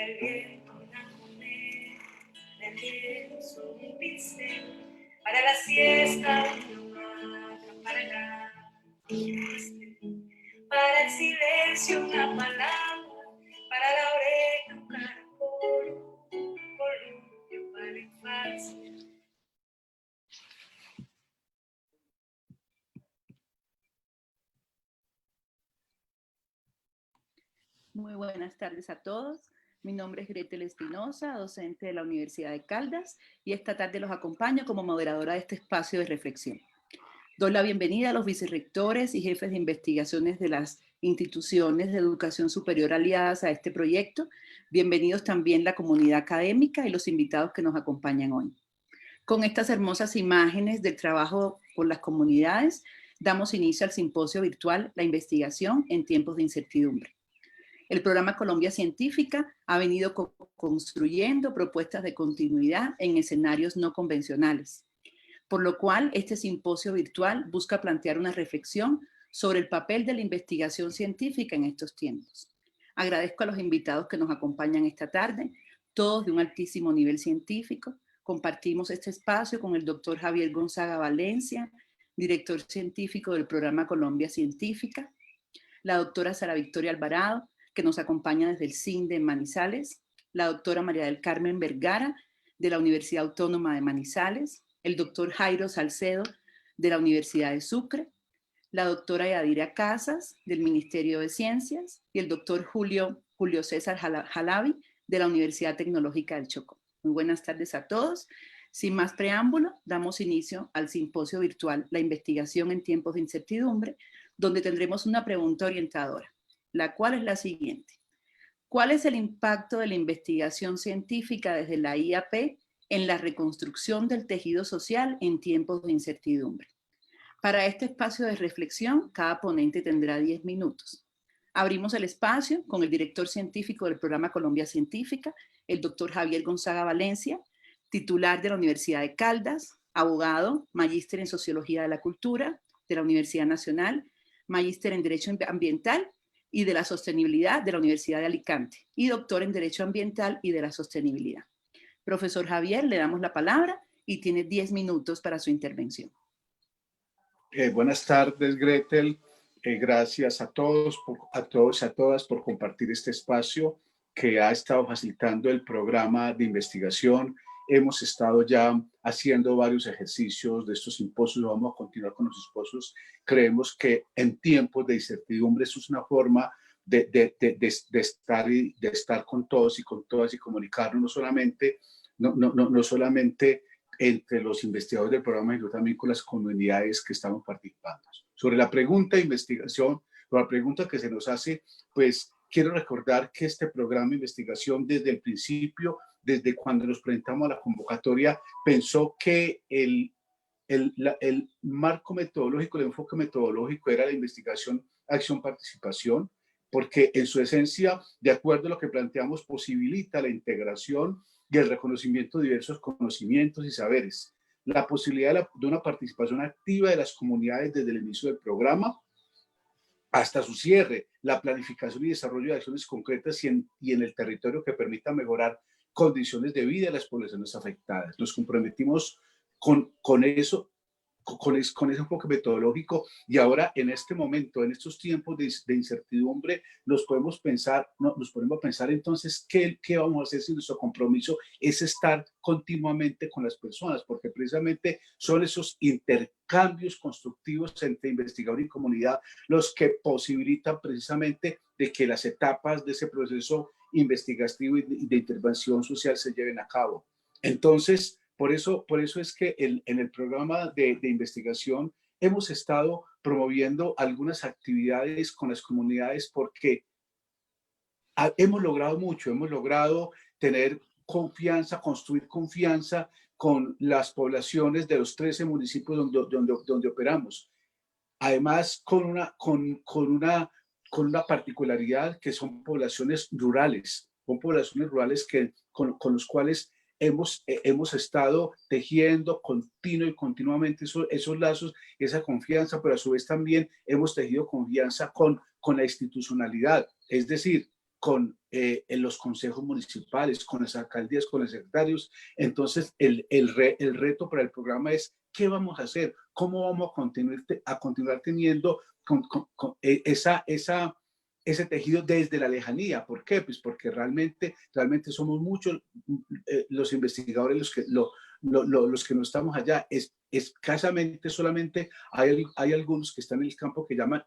el viento una moneda, del lienzo un pincel, para la siesta una hamaca, para la para el silencio una palabra, para la oreja un caracol, un columpio para la infancia. Muy buenas tardes a todos. Mi nombre es Gretel Espinosa, docente de la Universidad de Caldas, y esta tarde los acompaño como moderadora de este espacio de reflexión. Doy la bienvenida a los vicerrectores y jefes de investigaciones de las instituciones de educación superior aliadas a este proyecto. Bienvenidos también la comunidad académica y los invitados que nos acompañan hoy. Con estas hermosas imágenes del trabajo con las comunidades, damos inicio al simposio virtual La investigación en tiempos de incertidumbre. El programa Colombia Científica ha venido construyendo propuestas de continuidad en escenarios no convencionales, por lo cual este simposio virtual busca plantear una reflexión sobre el papel de la investigación científica en estos tiempos. Agradezco a los invitados que nos acompañan esta tarde, todos de un altísimo nivel científico. Compartimos este espacio con el doctor Javier Gonzaga Valencia, director científico del programa Colombia Científica, la doctora Sara Victoria Alvarado, que nos acompaña desde el CINDE en Manizales, la doctora María del Carmen Vergara, de la Universidad Autónoma de Manizales, el doctor Jairo Salcedo, de la Universidad de Sucre, la doctora Yadira Casas, del Ministerio de Ciencias, y el doctor Julio César Jalavi, de la Universidad Tecnológica del Chocó. Muy buenas tardes a todos. Sin más preámbulo, damos inicio al simposio virtual La investigación en tiempos de incertidumbre, donde tendremos una pregunta orientadora, la cual es la siguiente. ¿Cuál es el impacto de la investigación científica desde la IAP en la reconstrucción del tejido social en tiempos de incertidumbre? Para este espacio de reflexión, cada ponente tendrá 10 minutos. Abrimos el espacio con el director científico del programa Colombia Científica, el doctor Javier Gonzaga Valencia, titular de la Universidad de Caldas, abogado, magíster en Sociología de la Cultura de la Universidad Nacional, magíster en Derecho Ambiental y de la Sostenibilidad de la Universidad de Alicante y doctor en Derecho Ambiental y de la Sostenibilidad. Profesor Javier, le damos la palabra y tiene 10 minutos para su intervención. Buenas tardes, Gretel. Gracias a todos y a todas por compartir este espacio que ha estado facilitando el programa de investigación. Hemos estado ya haciendo varios ejercicios de estos simposios, vamos a continuar con los simposios. Creemos que en tiempos de incertidumbre eso es una forma de estar con todos y con todas y comunicarnos no solamente entre los investigadores del programa, sino también con las comunidades que estamos participando. Sobre la pregunta de investigación, o la pregunta que se nos hace, pues quiero recordar que este programa de investigación desde el principio, desde cuando nos presentamos a la convocatoria, pensó que el marco metodológico, el enfoque metodológico era la investigación, acción, participación, porque en su esencia, de acuerdo a lo que planteamos, posibilita la integración y el reconocimiento de diversos conocimientos y saberes, la posibilidad de una participación activa de las comunidades desde el inicio del programa hasta su cierre, la planificación y desarrollo de acciones concretas y en el territorio que permita mejorar condiciones de vida de las poblaciones afectadas. Nos comprometimos con eso, con ese enfoque metodológico, y ahora en este momento, en estos tiempos de incertidumbre, nos ponemos a pensar entonces qué vamos a hacer si nuestro compromiso es estar continuamente con las personas, porque precisamente son esos intercambios constructivos entre investigador y comunidad los que posibilitan precisamente de que las etapas de ese proceso investigativo y de intervención social se lleven a cabo. Entonces, por eso es que en el programa de investigación hemos estado promoviendo algunas actividades con las comunidades porque hemos logrado mucho, hemos logrado tener confianza, construir confianza con las poblaciones de los 13 municipios donde operamos. Además, con una particularidad que son poblaciones rurales con los cuales hemos estado tejiendo continuamente esos lazos, esa confianza, pero a su vez también hemos tejido confianza con la institucionalidad, es decir, en los consejos municipales, con las alcaldías, con los secretarios. Entonces, el reto para el programa es qué vamos a hacer, cómo vamos a continuar teniendo ese tejido desde la lejanía. ¿Por qué? Pues porque realmente somos muchos los investigadores los que no estamos allá. Escasamente solamente hay algunos que están en el campo que llaman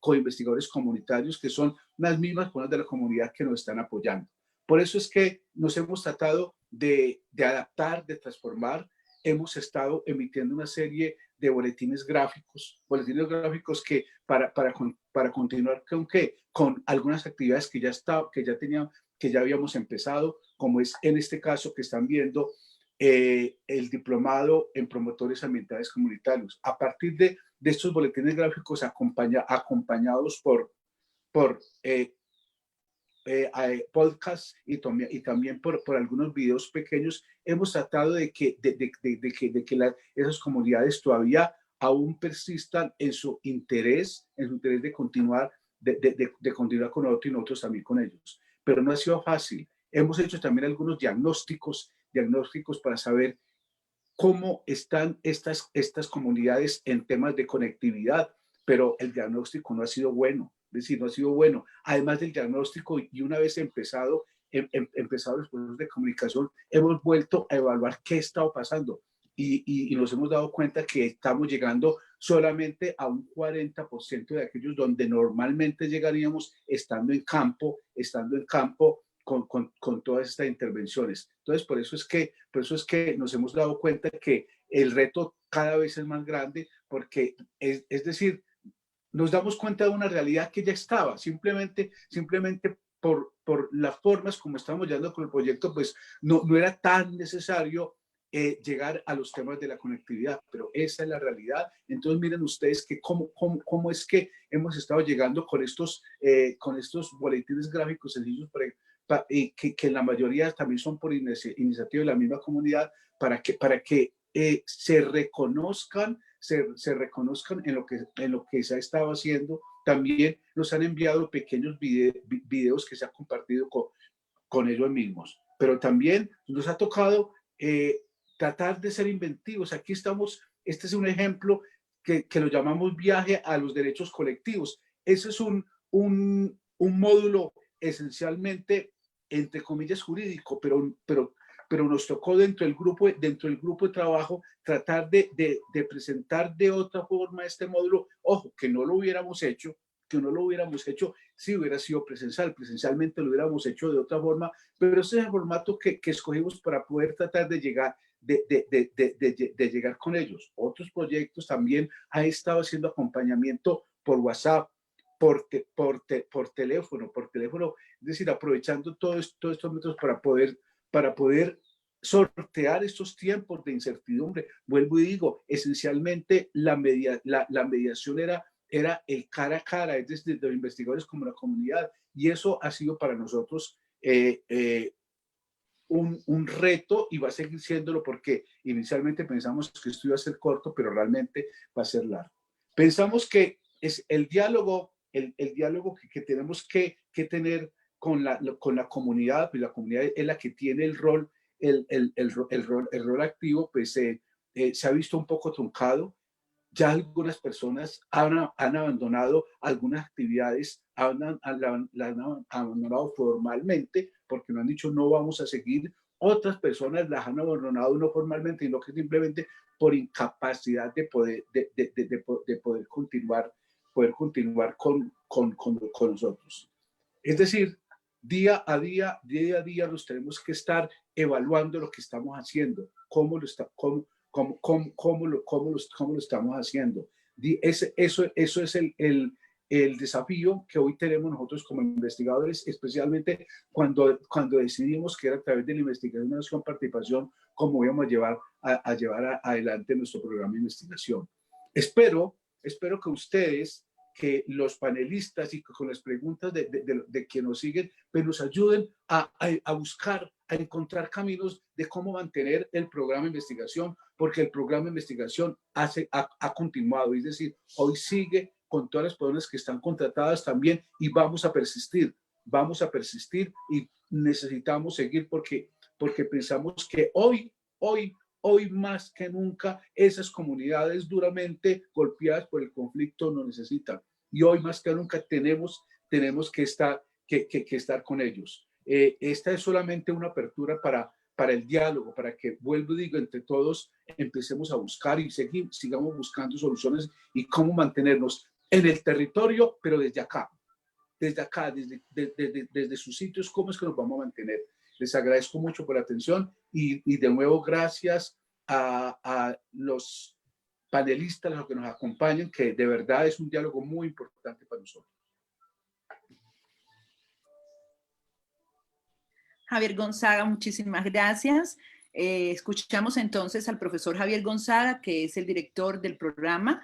coinvestigadores comunitarios, que son las mismas personas de la comunidad que nos están apoyando. Por eso es que nos hemos tratado de adaptar, de transformar. Hemos estado emitiendo una serie de boletines gráficos que para continuar con algunas actividades que ya habíamos empezado, como es en este caso que están viendo el diplomado en promotores ambientales comunitarios. A partir de estos boletines gráficos acompañados por podcasts y también por algunos videos pequeños, hemos tratado de que esas comunidades todavía aún persistan en su interés de continuar, de continuar con nosotros y nosotros también con ellos. Pero no ha sido fácil. Hemos hecho también algunos diagnósticos para saber cómo están estas comunidades en temas de conectividad, pero el diagnóstico no ha sido bueno. Es decir, no ha sido bueno. Además del diagnóstico, y una vez empezados los procesos de comunicación, hemos vuelto a evaluar qué estaba pasando y nos hemos dado cuenta que estamos llegando solamente a un 40% de aquellos donde normalmente llegaríamos estando en campo con todas estas intervenciones. Entonces, por eso es que nos hemos dado cuenta que el reto cada vez es más grande, porque es decir, nos damos cuenta de una realidad que ya estaba, simplemente por las formas como estamos llevando con el proyecto, pues no era tan necesario llegar a los temas de la conectividad, pero esa es la realidad. Entonces miren ustedes que cómo es que hemos estado llegando con estos boletines gráficos sencillos y que la mayoría también son por iniciativa de la misma comunidad, para que se reconozcan en lo que se ha estado haciendo. También nos han enviado pequeños videos que se han compartido con ellos mismos, pero también nos ha tocado tratar de ser inventivos. Aquí estamos, este es un ejemplo que lo llamamos viaje a los derechos colectivos. Ese es un módulo esencialmente, entre comillas, jurídico, pero nos tocó dentro del grupo de trabajo tratar de presentar de otra forma este módulo. Ojo, que no lo hubiéramos hecho si hubiera sido presencialmente lo hubiéramos hecho de otra forma, pero ese es el formato que escogimos para poder tratar de llegar llegar con ellos. Otros proyectos también han estado haciendo acompañamiento por WhatsApp, por teléfono, es decir, aprovechando todos estos métodos para poder sortear estos tiempos de incertidumbre. Vuelvo y digo, esencialmente la mediación era el cara a cara, es decir, de los investigadores como la comunidad, y eso ha sido para nosotros un reto, y va a seguir siéndolo, porque inicialmente pensamos que esto iba a ser corto, pero realmente va a ser largo. Pensamos que es el diálogo que tenemos que tener con la comunidad, pues la comunidad es la que tiene el rol activo, pues se ha visto un poco truncado. Ya algunas personas han abandonado algunas actividades, las han abandonado formalmente porque nos han dicho no vamos a seguir. Otras personas las han abandonado no formalmente, sino que simplemente por incapacidad de poder continuar con nosotros. Es decir, día a día nos tenemos que estar evaluando lo que estamos haciendo, cómo lo estamos haciendo. Eso es el desafío que hoy tenemos nosotros como investigadores, especialmente cuando decidimos que era a través de la investigación de nuestra participación cómo íbamos a llevar adelante nuestro programa de investigación. Espero que ustedes, que los panelistas y con las preguntas de que nos siguen, pues nos ayuden a buscar, a encontrar caminos de cómo mantener el programa de investigación, porque el programa de investigación ha continuado, es decir, hoy sigue con todas las personas que están contratadas también, y vamos a persistir. vamos a persistir y necesitamos seguir porque pensamos que hoy más que nunca esas comunidades duramente golpeadas por el conflicto nos necesitan. Y hoy más que nunca tenemos que estar con ellos. Esta es solamente una apertura para el diálogo, para que, vuelvo y digo, entre todos empecemos a buscar y sigamos buscando soluciones y cómo mantenernos en el territorio, pero desde acá, desde sus sitios, cómo es que nos vamos a mantener. Les agradezco mucho por la atención y de nuevo gracias a los panelistas, los que nos acompañan, que de verdad es un diálogo muy importante para nosotros. Javier Gonzaga, muchísimas gracias. Escuchamos entonces al profesor Javier Gonzaga, que es el director del programa,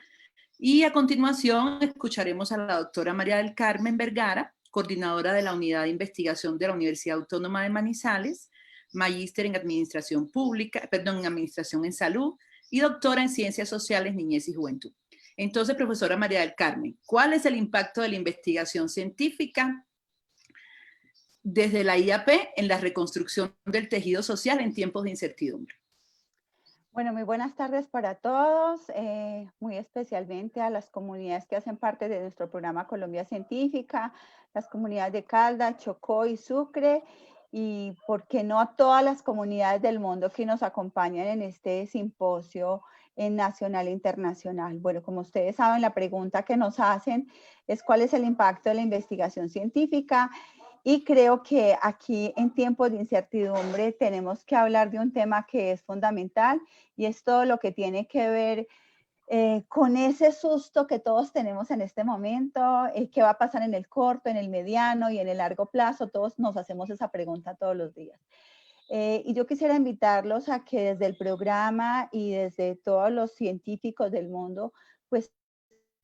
y a continuación escucharemos a la doctora María del Carmen Vergara, coordinadora de la Unidad de Investigación de la Universidad Autónoma de Manizales, magíster en Administración Pública, en Administración en Salud y doctora en Ciencias Sociales, Niñez y Juventud. Entonces, profesora María del Carmen, ¿cuál es el impacto de la investigación científica desde la IAP en la reconstrucción del tejido social en tiempos de incertidumbre? Bueno, muy buenas tardes para todos, muy especialmente a las comunidades que hacen parte de nuestro programa Colombia Científica, las comunidades de Caldas, Chocó y Sucre, y por qué no a todas las comunidades del mundo que nos acompañan en este simposio nacional e internacional. Bueno, como ustedes saben, la pregunta que nos hacen es ¿cuál es el impacto de la investigación científica? Y creo que aquí en tiempos de incertidumbre tenemos que hablar de un tema que es fundamental y es todo lo que tiene que ver con ese susto que todos tenemos en este momento, qué va a pasar en el corto, en el mediano y en el largo plazo. Todos nos hacemos esa pregunta todos los días. Y yo quisiera invitarlos a que desde el programa y desde todos los científicos del mundo, pues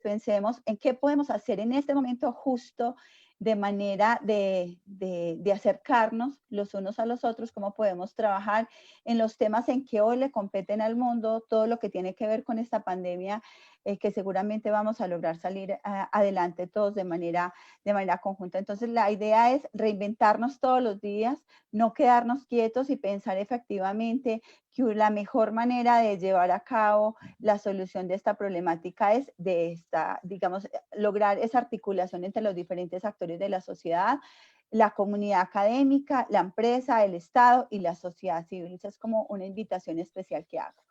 pensemos en qué podemos hacer en este momento justo de manera de acercarnos los unos a los otros, cómo podemos trabajar en los temas en que hoy le competen al mundo, todo lo que tiene que ver con esta pandemia, que seguramente vamos a lograr salir adelante todos de manera conjunta. Entonces, la idea es reinventarnos todos los días, no quedarnos quietos y pensar efectivamente que la mejor manera de llevar a cabo la solución de esta problemática es digamos, lograr esa articulación entre los diferentes actores de la sociedad, la comunidad académica, la empresa, el Estado y la sociedad civil. Esa es como una invitación especial que hago.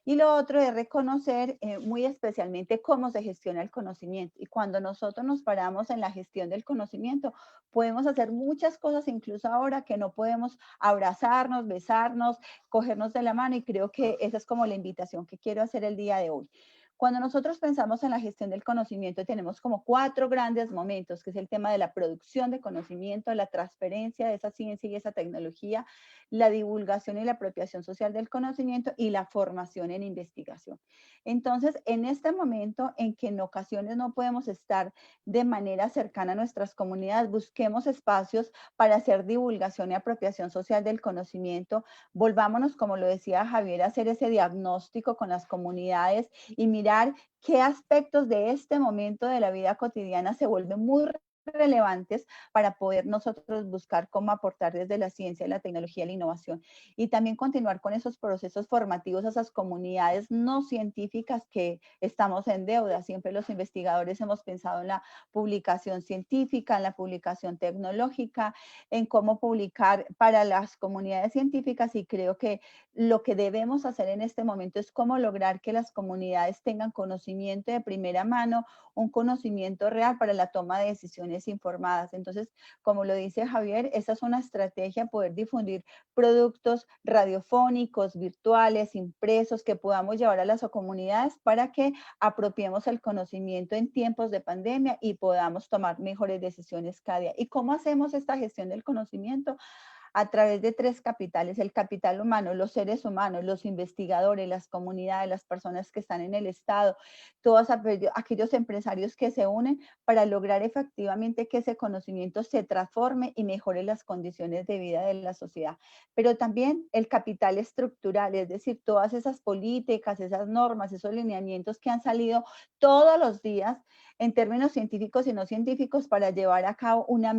Y lo otro es reconocer muy especialmente cómo se gestiona el conocimiento. Y cuando nosotros nos paramos en la gestión del conocimiento, podemos hacer muchas cosas, incluso ahora que no podemos abrazarnos, besarnos, cogernos de la mano. Y creo que esa es como la invitación que quiero hacer el día de hoy. Cuando nosotros pensamos en la gestión del conocimiento, tenemos como 4 grandes momentos, que es el tema de la producción de conocimiento, la transferencia de esa ciencia y esa tecnología, la divulgación y la apropiación social del conocimiento y la formación en investigación. Entonces, en este momento en que en ocasiones no podemos estar de manera cercana a nuestras comunidades, busquemos espacios para hacer divulgación y apropiación social del conocimiento. Volvámonos, como lo decía Javier, a hacer ese diagnóstico con las comunidades y mirar qué aspectos de este momento de la vida cotidiana se vuelven muy relevantes para poder nosotros buscar cómo aportar desde la ciencia, la tecnología y la innovación. Y también continuar con esos procesos formativos a esas comunidades no científicas que estamos en deuda. Siempre los investigadores hemos pensado en la publicación científica, en la publicación tecnológica, en cómo publicar para las comunidades científicas, y creo que lo que debemos hacer en este momento es cómo lograr que las comunidades tengan conocimiento de primera mano, un conocimiento real para la toma de decisiones informadas. Entonces, como lo dice Javier, esa es una estrategia, poder difundir productos radiofónicos, virtuales, impresos, que podamos llevar a las comunidades para que apropiemos el conocimiento en tiempos de pandemia y podamos tomar mejores decisiones cada día. ¿Y cómo hacemos esta gestión del conocimiento? A través de 3 capitales: el capital humano, los seres humanos, los investigadores, las comunidades, las personas que están en el Estado, todos aquellos empresarios que se unen para lograr efectivamente que ese conocimiento se transforme y mejore las condiciones de vida de la sociedad. Pero también el capital estructural, es decir, todas esas políticas, esas normas, esos lineamientos que han salido todos los días en términos científicos y no científicos para llevar a cabo unas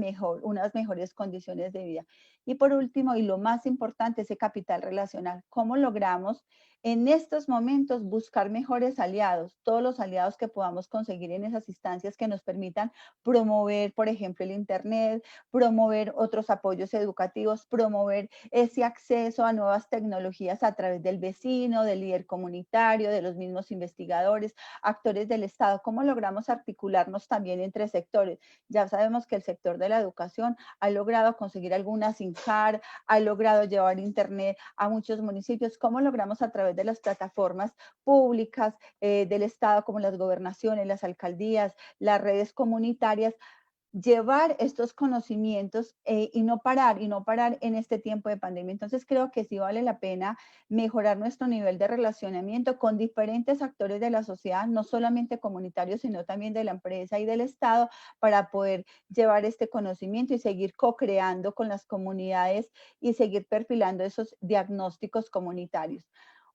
mejores condiciones de vida. Y por último, y lo más importante, ese capital relacional. ¿Cómo logramos en estos momentos buscar mejores aliados, todos los aliados que podamos conseguir en esas instancias que nos permitan promover, por ejemplo, el Internet, promover otros apoyos educativos, promover ese acceso a nuevas tecnologías a través del vecino, del líder comunitario, de los mismos investigadores, actores del Estado? ¿Cómo logramos articularnos también entre sectores? Ya sabemos que el sector de la educación ha logrado conseguir algunas INCAR, ha logrado llevar Internet a muchos municipios. ¿Cómo logramos a través de las plataformas públicas del Estado, como las gobernaciones, las alcaldías, las redes comunitarias, llevar estos conocimientos y no parar en este tiempo de pandemia? Entonces creo que sí vale la pena mejorar nuestro nivel de relacionamiento con diferentes actores de la sociedad, no solamente comunitarios, sino también de la empresa y del Estado, para poder llevar este conocimiento y seguir co-creando con las comunidades y seguir perfilando esos diagnósticos comunitarios.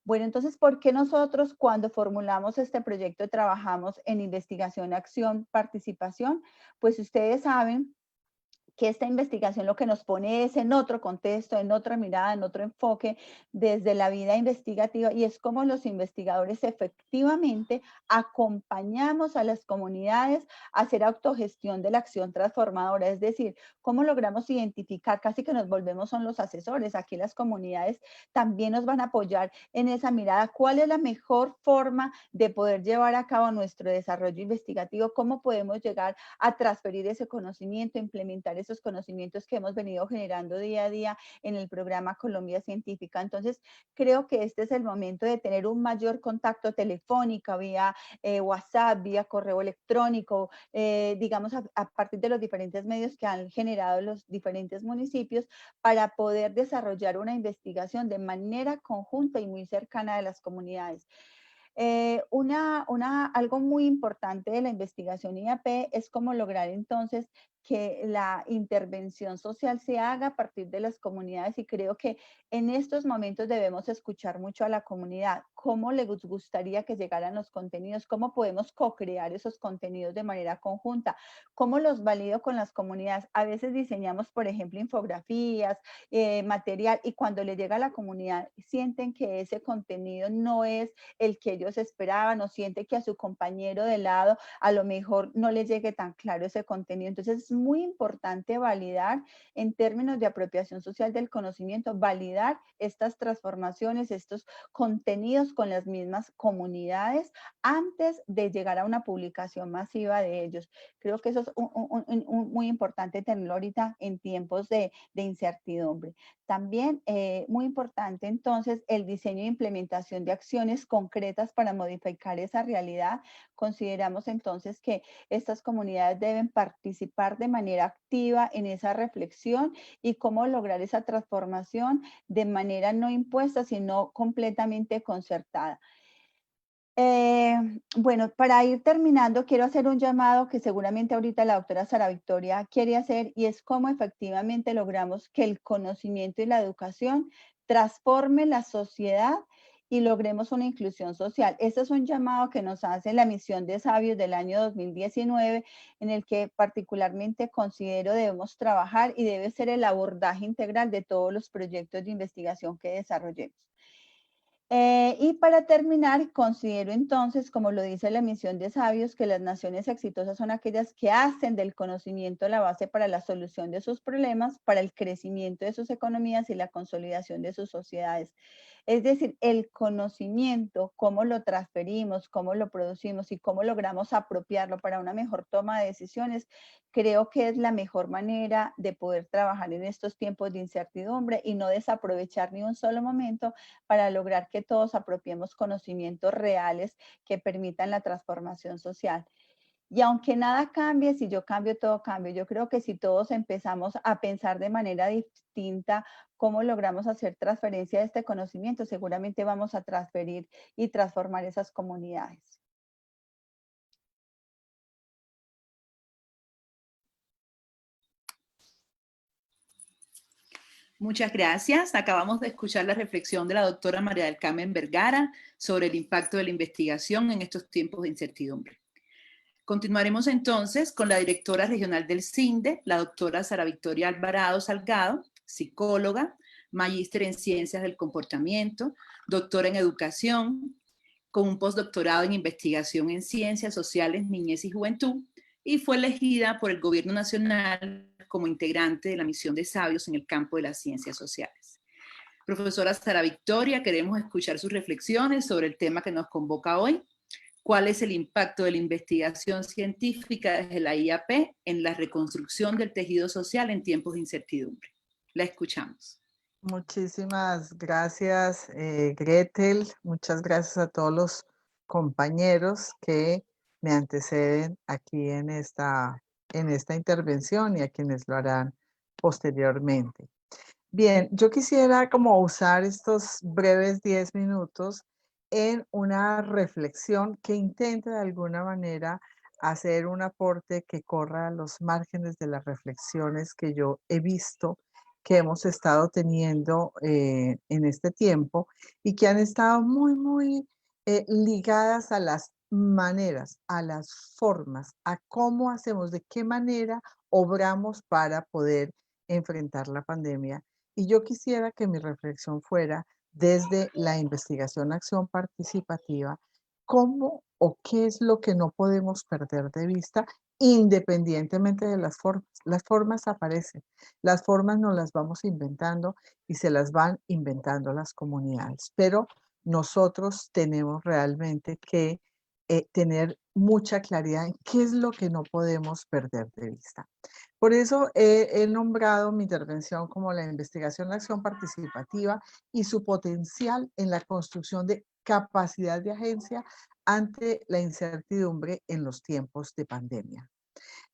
Bueno, entonces, ¿por qué nosotros cuando formulamos este proyecto trabajamos en investigación, acción, participación? Pues ustedes saben que esta investigación lo que nos pone es en otro contexto, en otra mirada, en otro enfoque desde la vida investigativa, y es como los investigadores efectivamente acompañamos a las comunidades a hacer autogestión de la acción transformadora, es decir, cómo logramos identificar, casi que nos volvemos son los asesores, aquí las comunidades también nos van a apoyar en esa mirada, cuál es la mejor forma de poder llevar a cabo nuestro desarrollo investigativo, cómo podemos llegar a transferir ese conocimiento, implementar esos conocimientos que hemos venido generando día a día en el programa Colombia Científica. Entonces, creo que este es el momento de tener un mayor contacto telefónico, vía WhatsApp, vía correo electrónico, digamos, a partir de los diferentes medios que han generado los diferentes municipios para poder desarrollar una investigación de manera conjunta y muy cercana de las comunidades. Algo muy importante de la investigación IAP es cómo lograr entonces que la intervención social se haga a partir de las comunidades, y creo que en estos momentos debemos escuchar mucho a la comunidad, cómo les gustaría que llegaran los contenidos, cómo podemos co-crear esos contenidos de manera conjunta, cómo los valido con las comunidades. A veces diseñamos, por ejemplo, infografías, material, y cuando le llega a la comunidad sienten que ese contenido no es el que ellos esperaban, o siente que a su compañero de lado a lo mejor no le llegue tan claro ese contenido. Entonces es muy importante validar en términos de apropiación social del conocimiento, validar estas transformaciones, estos contenidos con las mismas comunidades antes de llegar a una publicación masiva de ellos. Creo que eso es muy importante tenerlo ahorita en tiempos de incertidumbre. También muy importante entonces el diseño e implementación de acciones concretas para modificar esa realidad. Consideramos entonces que estas comunidades deben participar de manera activa en esa reflexión y cómo lograr esa transformación de manera no impuesta, sino completamente concertada. Bueno, para ir terminando, quiero hacer un llamado que seguramente ahorita la doctora Sara Victoria quiere hacer, y es cómo efectivamente logramos que el conocimiento y la educación transforme la sociedad y logremos una inclusión social. Este es un llamado que nos hace la misión de Sabios del año 2019, en el que particularmente considero debemos trabajar y debe ser el abordaje integral de todos los proyectos de investigación que desarrollemos. Y para terminar, considero entonces, como lo dice la misión de Sabios, que las naciones exitosas son aquellas que hacen del conocimiento la base para la solución de sus problemas, para el crecimiento de sus economías y la consolidación de sus sociedades. Es decir, el conocimiento, cómo lo transferimos, cómo lo producimos y cómo logramos apropiarlo para una mejor toma de decisiones, creo que es la mejor manera de poder trabajar en estos tiempos de incertidumbre y no desaprovechar ni un solo momento para lograr que todos apropiemos conocimientos reales que permitan la transformación social. Y aunque nada cambie, si yo cambio, todo cambia. Yo creo que si todos empezamos a pensar de manera distinta cómo logramos hacer transferencia de este conocimiento, seguramente vamos a transferir y transformar esas comunidades. Muchas gracias. Acabamos de escuchar la reflexión de la doctora María del Carmen Vergara sobre el impacto de la investigación en estos tiempos de incertidumbre. Continuaremos entonces con la directora regional del CINDE, la doctora Sara Victoria Alvarado Salgado, psicóloga, magíster en Ciencias del Comportamiento, doctora en Educación, con un postdoctorado en Investigación en Ciencias Sociales, Niñez y Juventud, y fue elegida por el Gobierno Nacional como integrante de la misión de sabios en el campo de las ciencias sociales. Profesora Sara Victoria, queremos escuchar sus reflexiones sobre el tema que nos convoca hoy. ¿Cuál es el impacto de la investigación científica desde la IAP en la reconstrucción del tejido social en tiempos de incertidumbre? La escuchamos. Muchísimas gracias, Gretel. Muchas gracias a todos los compañeros que me anteceden aquí en esta intervención y a quienes lo harán posteriormente. Bien, yo quisiera como usar estos breves 10 minutos en una reflexión que intente de alguna manera hacer un aporte que corra a los márgenes de las reflexiones que yo he visto que hemos estado teniendo en este tiempo y que han estado muy ligadas a las maneras, a las formas, a cómo hacemos, de qué manera obramos para poder enfrentar la pandemia. Y yo quisiera que mi reflexión fuera desde la investigación acción participativa, cómo o qué es lo que no podemos perder de vista independientemente de las formas. Las formas aparecen, las formas nos las vamos inventando y se las van inventando las comunidades, pero nosotros tenemos realmente que tener mucha claridad en qué es lo que no podemos perder de vista. Por eso he nombrado mi intervención como la investigación de acción participativa y su potencial en la construcción de capacidad de agencia ante la incertidumbre en los tiempos de pandemia.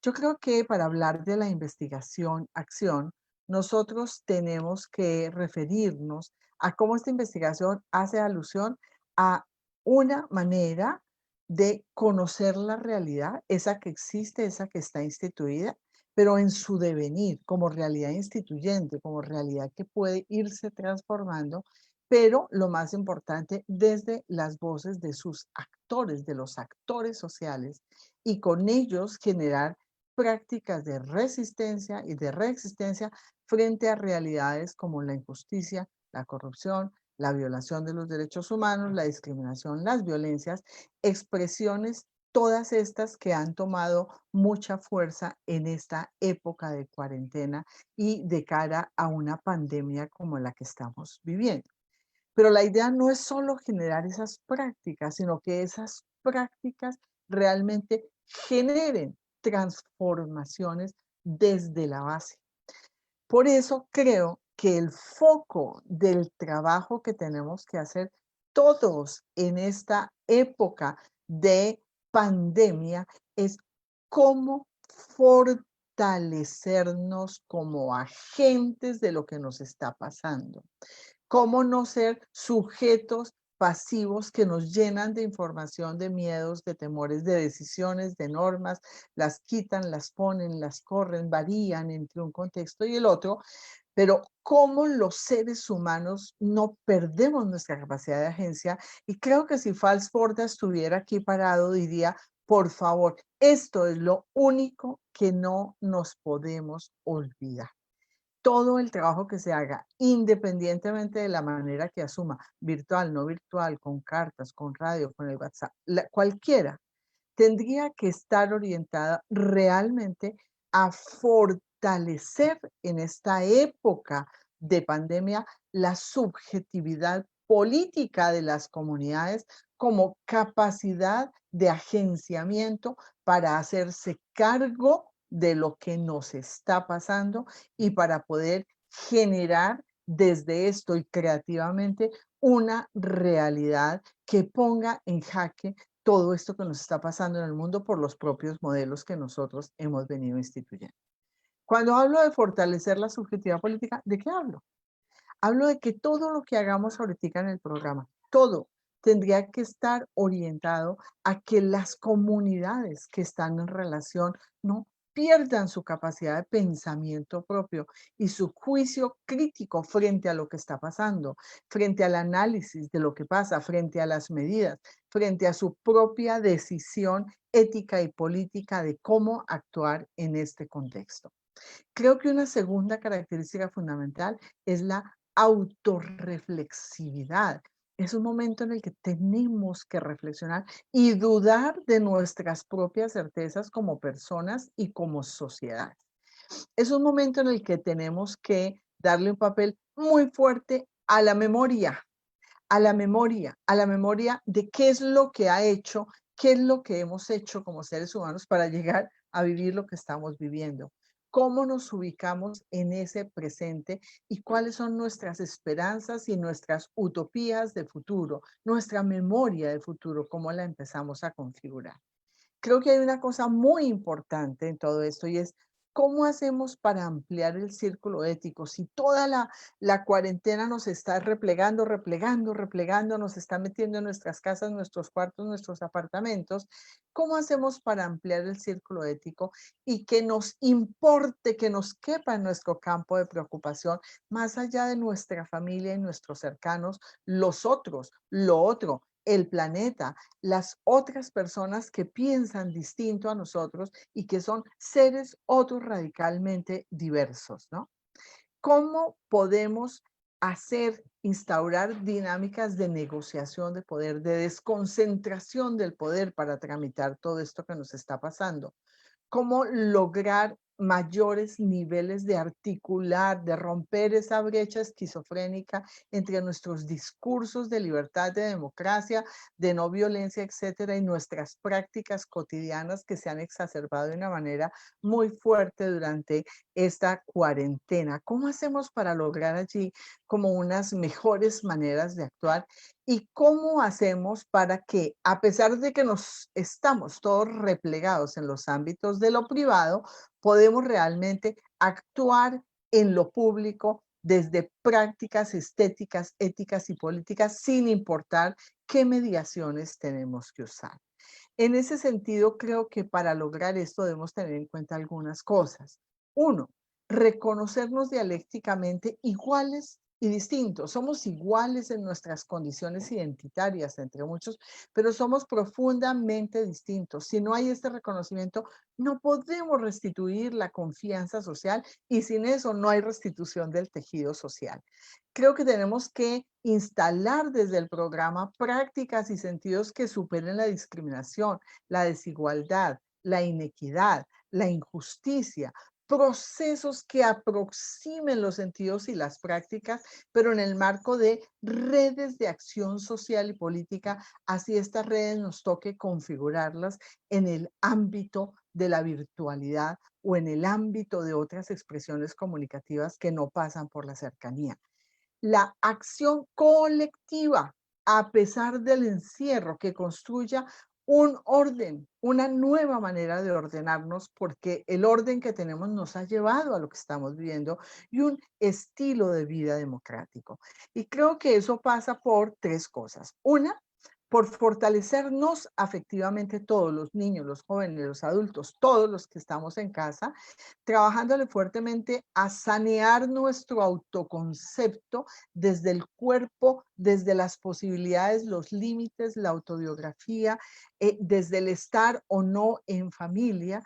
Yo creo que para hablar de la investigación acción, nosotros tenemos que referirnos a cómo esta investigación hace alusión a una manera de conocer la realidad, esa que existe, esa que está instituida, pero en su devenir, como realidad instituyente, como realidad que puede irse transformando, pero lo más importante, desde las voces de sus actores, de los actores sociales, y con ellos generar prácticas de resistencia y de reexistencia frente a realidades como la injusticia, la corrupción, la violación de los derechos humanos, la discriminación, las violencias, expresiones todas estas que han tomado mucha fuerza en esta época de cuarentena y de cara a una pandemia como la que estamos viviendo. Pero la idea no es solo generar esas prácticas, sino que esas prácticas realmente generen transformaciones desde la base. Por eso creo que el foco del trabajo que tenemos que hacer todos en esta época de pandemia es cómo fortalecernos como agentes de lo que nos está pasando. Cómo no ser sujetos pasivos que nos llenan de información, de miedos, de temores, de decisiones, de normas, las quitan, las ponen, las corren, varían entre un contexto y el otro, pero cómo los seres humanos no perdemos nuestra capacidad de agencia. Y creo que si Fals Forda estuviera aquí parado, diría, por favor, esto es lo único que no nos podemos olvidar. Todo el trabajo que se haga, independientemente de la manera que asuma, virtual, no virtual, con cartas, con radio, con el WhatsApp, cualquiera, tendría que estar orientada realmente a fortalecer en esta época de pandemia la subjetividad política de las comunidades como capacidad de agenciamiento para hacerse cargo de lo que nos está pasando y para poder generar desde esto y creativamente una realidad que ponga en jaque todo esto que nos está pasando en el mundo por los propios modelos que nosotros hemos venido instituyendo. Cuando hablo de fortalecer la subjetividad política, ¿de qué hablo? Hablo de que todo lo que hagamos ahorita en el programa, todo tendría que estar orientado a que las comunidades que están en relación no pierdan su capacidad de pensamiento propio y su juicio crítico frente a lo que está pasando, frente al análisis de lo que pasa, frente a las medidas, frente a su propia decisión ética y política de cómo actuar en este contexto. Creo que una segunda característica fundamental es la autorreflexividad. Es un momento en el que tenemos que reflexionar y dudar de nuestras propias certezas como personas y como sociedad. Es un momento en el que tenemos que darle un papel muy fuerte a la memoria, a la memoria de qué es lo que ha hecho, qué es lo que hemos hecho como seres humanos para llegar a vivir lo que estamos viviendo. Cómo nos ubicamos en ese presente y cuáles son nuestras esperanzas y nuestras utopías de futuro, nuestra memoria de futuro, cómo la empezamos a configurar. Creo que hay una cosa muy importante en todo esto y es cómo hacemos para ampliar el círculo ético. Si toda la cuarentena nos está replegando, nos está metiendo en nuestras casas, nuestros cuartos, nuestros apartamentos, ¿cómo hacemos para ampliar el círculo ético y que nos importe, que nos quepa en nuestro campo de preocupación, más allá de nuestra familia y nuestros cercanos, los otros, lo otro, el planeta, las otras personas que piensan distinto a nosotros y que son seres otros radicalmente diversos, ¿no? ¿Cómo podemos instaurar dinámicas de negociación de poder, de desconcentración del poder para tramitar todo esto que nos está pasando? Cómo lograr mayores niveles de articular, de romper esa brecha esquizofrénica entre nuestros discursos de libertad, de democracia, de no violencia, etcétera, y nuestras prácticas cotidianas que se han exacerbado de una manera muy fuerte durante esta cuarentena. ¿Cómo hacemos para lograr allí como unas mejores maneras de actuar? ¿Y cómo hacemos para que, a pesar de que nos estamos todos replegados en los ámbitos de lo privado, podemos realmente actuar en lo público desde prácticas estéticas, éticas y políticas, sin importar qué mediaciones tenemos que usar? En ese sentido, creo que para lograr esto debemos tener en cuenta algunas cosas. Uno, reconocernos dialécticamente iguales y distintos. Somos iguales en nuestras condiciones identitarias, entre muchos, pero somos profundamente distintos. Si no hay este reconocimiento, no podemos restituir la confianza social y sin eso no hay restitución del tejido social. Creo que tenemos que instalar desde el programa prácticas y sentidos que superen la discriminación, la desigualdad, la inequidad, la injusticia, procesos que aproximen los sentidos y las prácticas, pero en el marco de redes de acción social y política, así estas redes nos toque configurarlas en el ámbito de la virtualidad o en el ámbito de otras expresiones comunicativas que no pasan por la cercanía. La acción colectiva, a pesar del encierro, que construya un orden, una nueva manera de ordenarnos, porque el orden que tenemos nos ha llevado a lo que estamos viviendo y un estilo de vida democrático. Y creo que eso pasa por tres cosas. Una, por fortalecernos afectivamente todos, los niños, los jóvenes, los adultos, todos los que estamos en casa, trabajándole fuertemente a sanear nuestro autoconcepto desde el cuerpo, desde las posibilidades, los límites, la autobiografía, desde el estar o no en familia,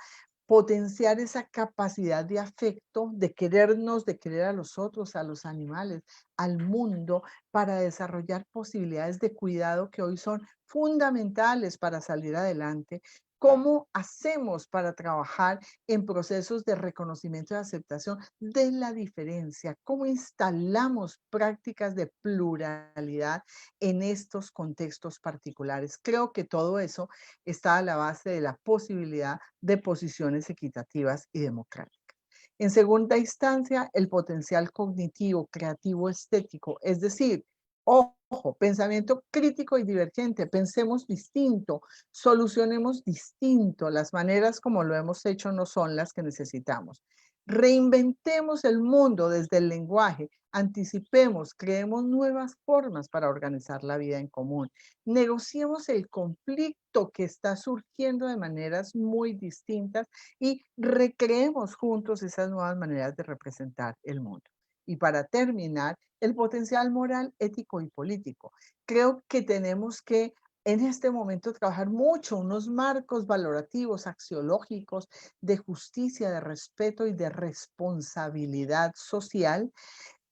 potenciar esa capacidad de afecto, de querernos, de querer a los otros, a los animales, al mundo, para desarrollar posibilidades de cuidado que hoy son fundamentales para salir adelante. ¿Cómo hacemos para trabajar en procesos de reconocimiento y aceptación de la diferencia? ¿Cómo instalamos prácticas de pluralidad en estos contextos particulares? Creo que todo eso está a la base de la posibilidad de posiciones equitativas y democráticas. En segunda instancia, el potencial cognitivo, creativo, estético, es decir, ojo, pensamiento crítico y divergente, pensemos distinto, solucionemos distinto, las maneras como lo hemos hecho no son las que necesitamos. Reinventemos el mundo desde el lenguaje, anticipemos, creemos nuevas formas para organizar la vida en común, negociemos el conflicto que está surgiendo de maneras muy distintas y recreemos juntos esas nuevas maneras de representar el mundo. Y para terminar, el potencial moral, ético y político. Creo que tenemos que en este momento trabajar mucho unos marcos valorativos, axiológicos, de justicia, de respeto y de responsabilidad social,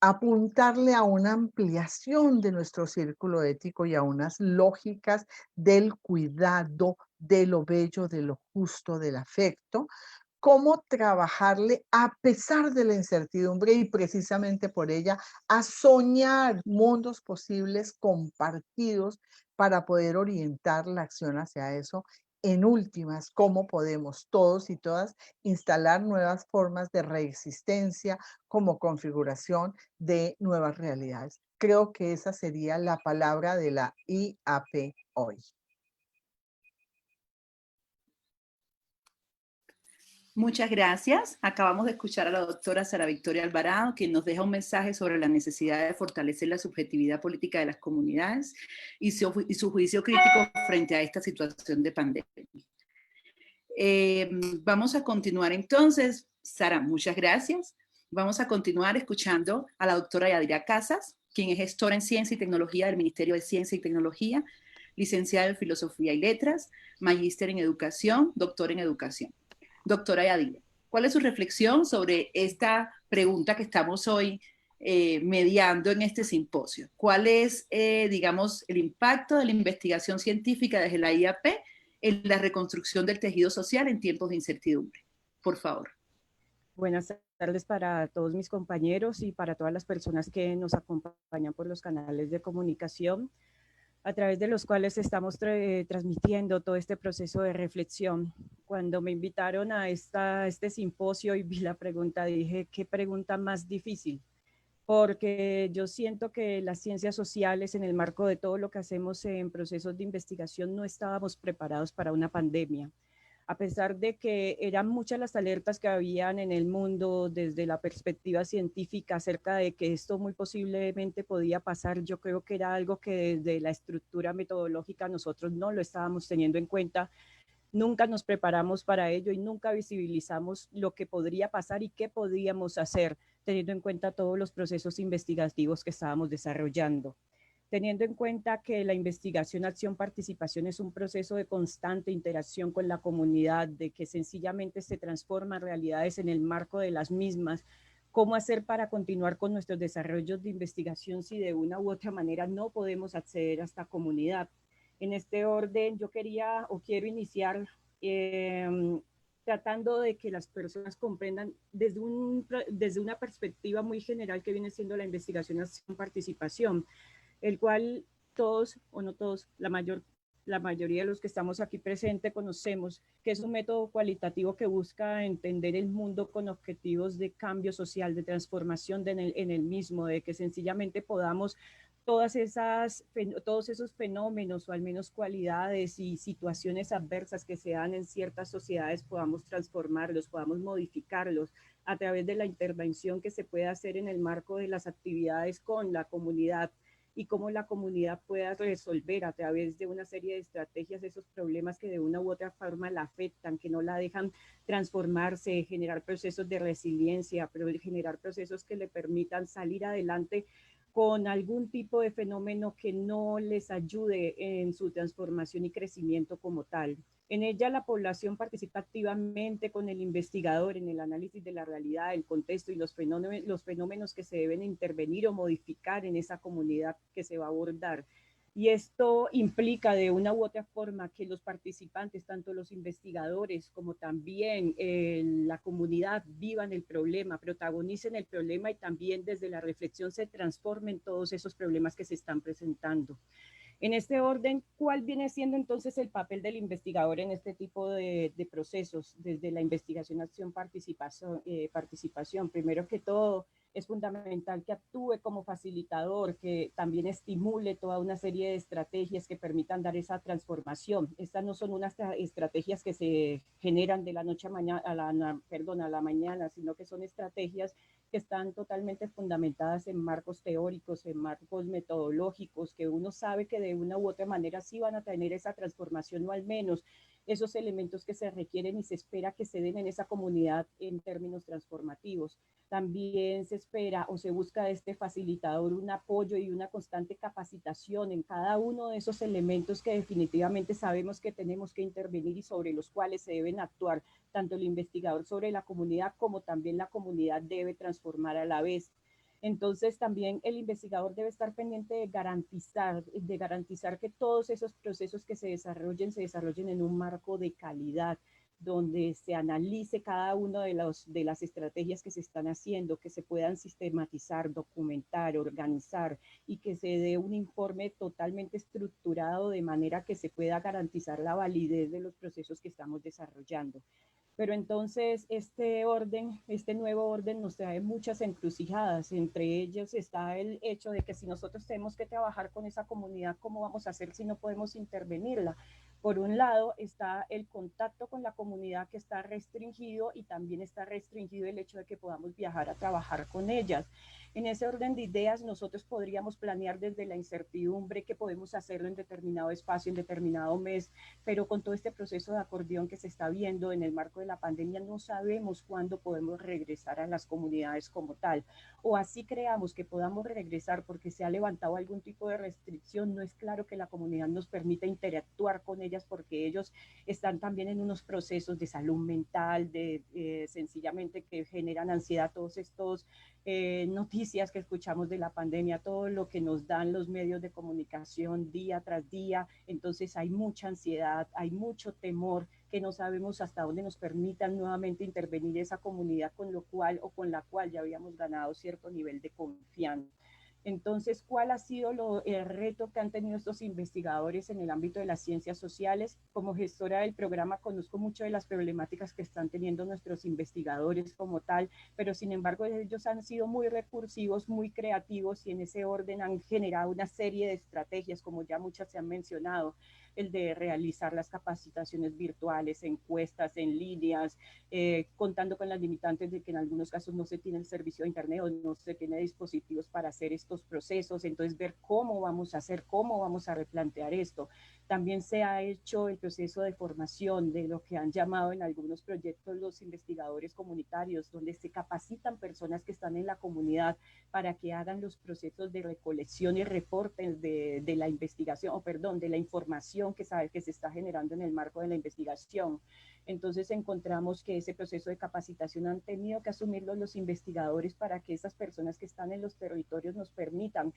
apuntarle a una ampliación de nuestro círculo ético y a unas lógicas del cuidado, de lo bello, de lo justo, del afecto, cómo trabajarle a pesar de la incertidumbre y precisamente por ella a soñar mundos posibles compartidos para poder orientar la acción hacia eso. En últimas, cómo podemos todos y todas instalar nuevas formas de reexistencia como configuración de nuevas realidades. Creo que esa sería la palabra de la IAP hoy. Muchas gracias. Acabamos de escuchar a la doctora Sara Victoria Alvarado, quien nos deja un mensaje sobre la necesidad de fortalecer la subjetividad política de las comunidades y su juicio crítico frente a esta situación de pandemia. Vamos a continuar entonces. Sara, muchas gracias. Vamos a continuar escuchando a la doctora Yadira Casas, quien es gestora en Ciencia y Tecnología del Ministerio de Ciencia y Tecnología, licenciada en Filosofía y Letras, magíster en Educación, doctor en Educación. Doctora Yadira, ¿cuál es su reflexión sobre esta pregunta que estamos hoy mediando en este simposio? ¿Cuál es, digamos, el impacto de la investigación científica desde la IAP en la reconstrucción del tejido social en tiempos de incertidumbre? Por favor. Buenas tardes para todos mis compañeros y para todas las personas que nos acompañan por los canales de comunicación, a través de los cuales estamos transmitiendo todo este proceso de reflexión. Cuando me invitaron a este simposio y vi la pregunta, dije, ¿qué pregunta más difícil? Porque yo siento que las ciencias sociales, en el marco de todo lo que hacemos en procesos de investigación, no estábamos preparados para una pandemia. A pesar de que eran muchas las alertas que habían en el mundo desde la perspectiva científica acerca de que esto muy posiblemente podía pasar, yo creo que era algo que desde la estructura metodológica nosotros no lo estábamos teniendo en cuenta. Nunca nos preparamos para ello y nunca visibilizamos lo que podría pasar y qué podíamos hacer, teniendo en cuenta todos los procesos investigativos que estábamos desarrollando. Teniendo en cuenta que la investigación, acción, participación es un proceso de constante interacción con la comunidad, de que sencillamente se transforman realidades en el marco de las mismas, ¿cómo hacer para continuar con nuestros desarrollos de investigación si de una u otra manera no podemos acceder a esta comunidad? En este orden, yo quiero iniciar tratando de que las personas comprendan desde una perspectiva muy general que viene siendo la investigación, acción, participación, el cual todos, o no todos, la mayoría de los que estamos aquí presentes conocemos que es un método cualitativo que busca entender el mundo con objetivos de cambio social, de transformación en el mismo, de que sencillamente podamos todos esos fenómenos o al menos cualidades y situaciones adversas que se dan en ciertas sociedades podamos transformarlos, podamos modificarlos a través de la intervención que se puede hacer en el marco de las actividades con la comunidad, y cómo la comunidad pueda resolver a través de una serie de estrategias esos problemas que de una u otra forma la afectan, que no la dejan transformarse, generar procesos de resiliencia, pero generar procesos que le permitan salir adelante con algún tipo de fenómeno que no les ayude en su transformación y crecimiento como tal. En ella la población participa activamente con el investigador en el análisis de la realidad, el contexto y los fenómenos que se deben intervenir o modificar en esa comunidad que se va a abordar. Y esto implica de una u otra forma que los participantes, tanto los investigadores como también la comunidad, vivan el problema, protagonicen el problema y también desde la reflexión se transformen todos esos problemas que se están presentando. En este orden, ¿cuál viene siendo entonces el papel del investigador en este tipo de procesos desde la investigación, acción, participación? Primero que todo, Es fundamental que actúe como facilitador, que también estimule toda una serie de estrategias que permitan dar esa transformación. Estas no son unas estrategias que se generan de la noche a mañana, a la mañana, sino que son estrategias que están totalmente fundamentadas en marcos teóricos, en marcos metodológicos, que uno sabe que de una u otra manera sí van a tener esa transformación, o al menos esos elementos que se requieren y se espera que se den en esa comunidad en términos transformativos. También se espera o se busca de este facilitador un apoyo y una constante capacitación en cada uno de esos elementos que definitivamente sabemos que tenemos que intervenir y sobre los cuales se deben actuar tanto el investigador sobre la comunidad como también la comunidad debe transformar a la vez. Entonces también el investigador debe estar pendiente de garantizar que todos esos procesos que se desarrollen en un marco de calidad, donde se analice cada una de las estrategias que se están haciendo, que se puedan sistematizar, documentar, organizar y que se dé un informe totalmente estructurado de manera que se pueda garantizar la validez de los procesos que estamos desarrollando. Pero entonces este nuevo orden nos trae muchas encrucijadas. Entre ellos está el hecho de que si nosotros tenemos que trabajar con esa comunidad, ¿cómo vamos a hacer si no podemos intervenirla? Por un lado está el contacto con la comunidad que está restringido y también está restringido el hecho de que podamos viajar a trabajar con ellas. En ese orden de ideas, nosotros podríamos planear desde la incertidumbre que podemos hacerlo en determinado espacio, en determinado mes, pero con todo este proceso de acordeón que se está viendo en el marco de la pandemia, no sabemos cuándo podemos regresar a las comunidades como tal. O así creamos que podamos regresar porque se ha levantado algún tipo de restricción, no es claro que la comunidad nos permita interactuar con ellas porque ellos están también en unos procesos de salud mental, sencillamente que generan ansiedad, todos estos noticias que escuchamos de la pandemia, todo lo que nos dan los medios de comunicación día tras día. Entonces hay mucha ansiedad, hay mucho temor que no sabemos hasta dónde nos permitan nuevamente intervenir esa comunidad con lo cual o con la cual ya habíamos ganado cierto nivel de confianza. Entonces, ¿cuál ha sido el reto que han tenido estos investigadores en el ámbito de las ciencias sociales? Como gestora del programa conozco mucho de las problemáticas que están teniendo nuestros investigadores como tal, pero sin embargo ellos han sido muy recursivos, muy creativos y en ese orden han generado una serie de estrategias, como ya muchas se han mencionado, el de realizar las capacitaciones virtuales, encuestas en líneas, contando con las limitantes de que en algunos casos no se tiene el servicio de internet o no se tiene dispositivos para hacer estos procesos, entonces ver cómo vamos a hacer, cómo vamos a replantear esto. También se ha hecho el proceso de formación de lo que han llamado en algunos proyectos los investigadores comunitarios, donde se capacitan personas que están en la comunidad para que hagan los procesos de recolección y reportes de la investigación, o perdón, de la información que se está generando en el marco de la investigación. Entonces encontramos que ese proceso de capacitación han tenido que asumirlo los investigadores para que esas personas que están en los territorios nos permitan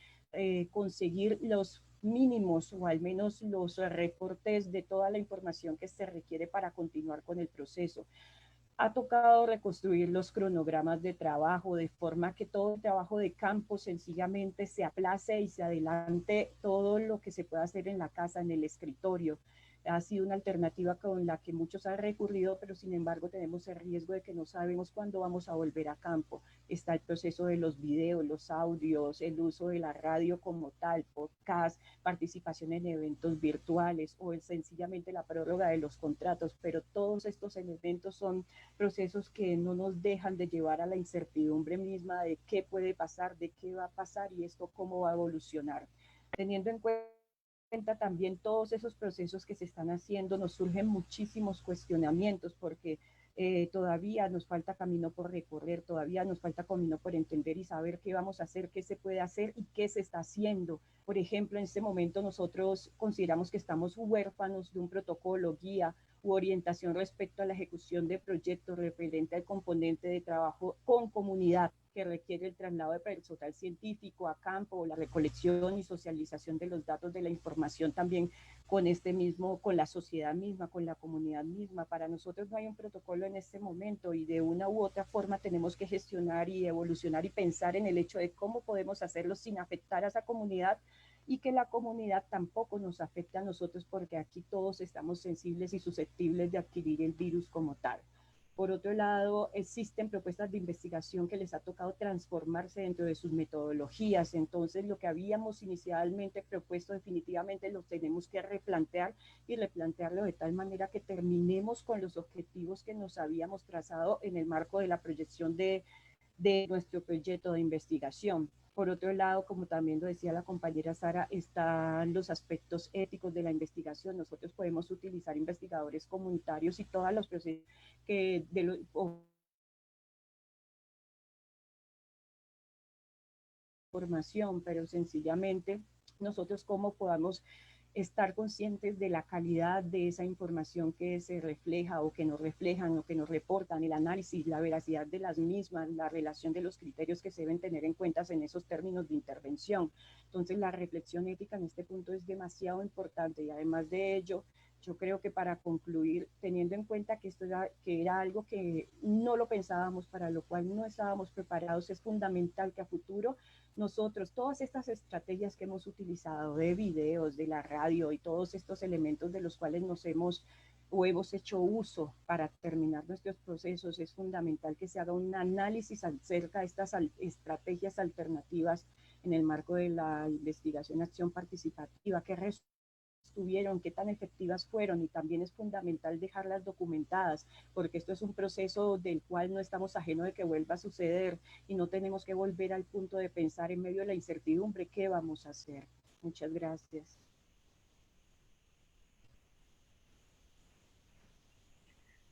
conseguir los mínimos o al menos los reportes de toda la información que se requiere para continuar con el proceso. Ha tocado reconstruir los cronogramas de trabajo de forma que todo el trabajo de campo sencillamente se aplace y se adelante todo lo que se pueda hacer en la casa, en el escritorio. Ha sido una alternativa con la que muchos han recurrido, pero sin embargo tenemos el riesgo de que no sabemos cuándo vamos a volver a campo. Está el proceso de los videos, los audios, el uso de la radio como tal, podcast, participación en eventos virtuales o sencillamente la prórroga de los contratos, pero todos estos elementos son procesos que no nos dejan de llevar a la incertidumbre misma de qué puede pasar, de qué va a pasar y esto cómo va a evolucionar. Teniendo en cuenta también todos esos procesos que se están haciendo, nos surgen muchísimos cuestionamientos porque todavía nos falta camino por recorrer, todavía nos falta camino por entender y saber qué vamos a hacer, qué se puede hacer y qué se está haciendo. Por ejemplo, en este momento nosotros consideramos que estamos huérfanos de un protocolo, guía u orientación respecto a la ejecución de proyectos referente al componente de trabajo con comunidad que requiere el traslado de personal científico a campo, la recolección y socialización de los datos de la información también con con la sociedad misma, con la comunidad misma. Para nosotros no hay un protocolo en este momento y de una u otra forma tenemos que gestionar y evolucionar y pensar en el hecho de cómo podemos hacerlo sin afectar a esa comunidad y que la comunidad tampoco nos afecte a nosotros porque aquí todos estamos sensibles y susceptibles de adquirir el virus como tal. Por otro lado, existen propuestas de investigación que les ha tocado transformarse dentro de sus metodologías. Entonces, lo que habíamos inicialmente propuesto definitivamente lo tenemos que replantear y replantearlo de tal manera que terminemos con los objetivos que nos habíamos trazado en el marco de la proyección de nuestro proyecto de investigación. Por otro lado, como también lo decía la compañera Sara, están los aspectos éticos de la investigación. Nosotros podemos utilizar investigadores comunitarios y todos los procesos que formación, pero sencillamente nosotros cómo podamos estar conscientes de la calidad de esa información que se refleja o que nos reflejan o que nos reportan, el análisis, la veracidad de las mismas, la relación de los criterios que se deben tener en cuenta en esos términos de intervención. Entonces la reflexión ética en este punto es demasiado importante y además de ello, yo creo que para concluir, teniendo en cuenta que esto era algo que no lo pensábamos, para lo cual no estábamos preparados, es fundamental que a futuro nosotros, todas estas estrategias que hemos utilizado de videos, de la radio y todos estos elementos de los cuales nos hemos hecho uso para terminar nuestros procesos, es fundamental que se haga un análisis acerca de estas estrategias alternativas en el marco de la investigación acción participativa, que estuvieron, qué tan efectivas fueron, y también es fundamental dejarlas documentadas, porque esto es un proceso del cual no estamos ajenos de que vuelva a suceder y no tenemos que volver al punto de pensar en medio de la incertidumbre qué vamos a hacer. Muchas gracias.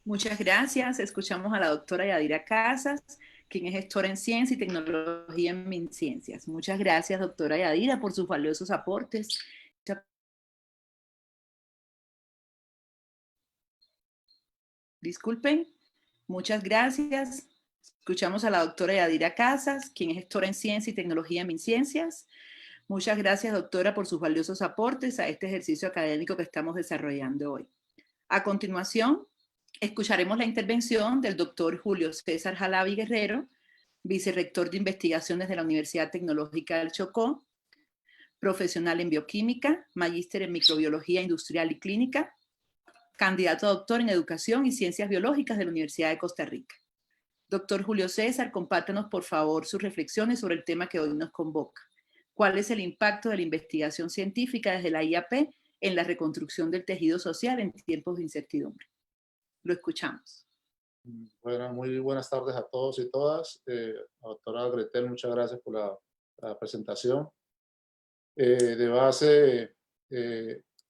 Muchas gracias. Escuchamos a la doctora Yadira Casas, quien es gestora en Ciencia y Tecnología en MinCiencias. Muchas gracias, doctora Yadira, por sus valiosos aportes. Disculpen, muchas gracias. Escuchamos a la doctora Yadira Casas, quien es gestora en Ciencia y Tecnología en MinCiencias. Muchas gracias, doctora, por sus valiosos aportes a este ejercicio académico que estamos desarrollando hoy. A continuación, escucharemos la intervención del doctor Julio César Jalavi Guerrero, vicerrector de investigaciones de la Universidad Tecnológica del Chocó, profesional en bioquímica, magíster en microbiología industrial y clínica, candidato a doctor en Educación y Ciencias Biológicas de la Universidad de Costa Rica. Doctor Julio César, compártanos por favor sus reflexiones sobre el tema que hoy nos convoca. ¿Cuál es el impacto de la investigación científica desde la IAP en la reconstrucción del tejido social en tiempos de incertidumbre? Lo escuchamos. Bueno, muy buenas tardes a todos y todas. Doctora Gretel, muchas gracias por la presentación. De base,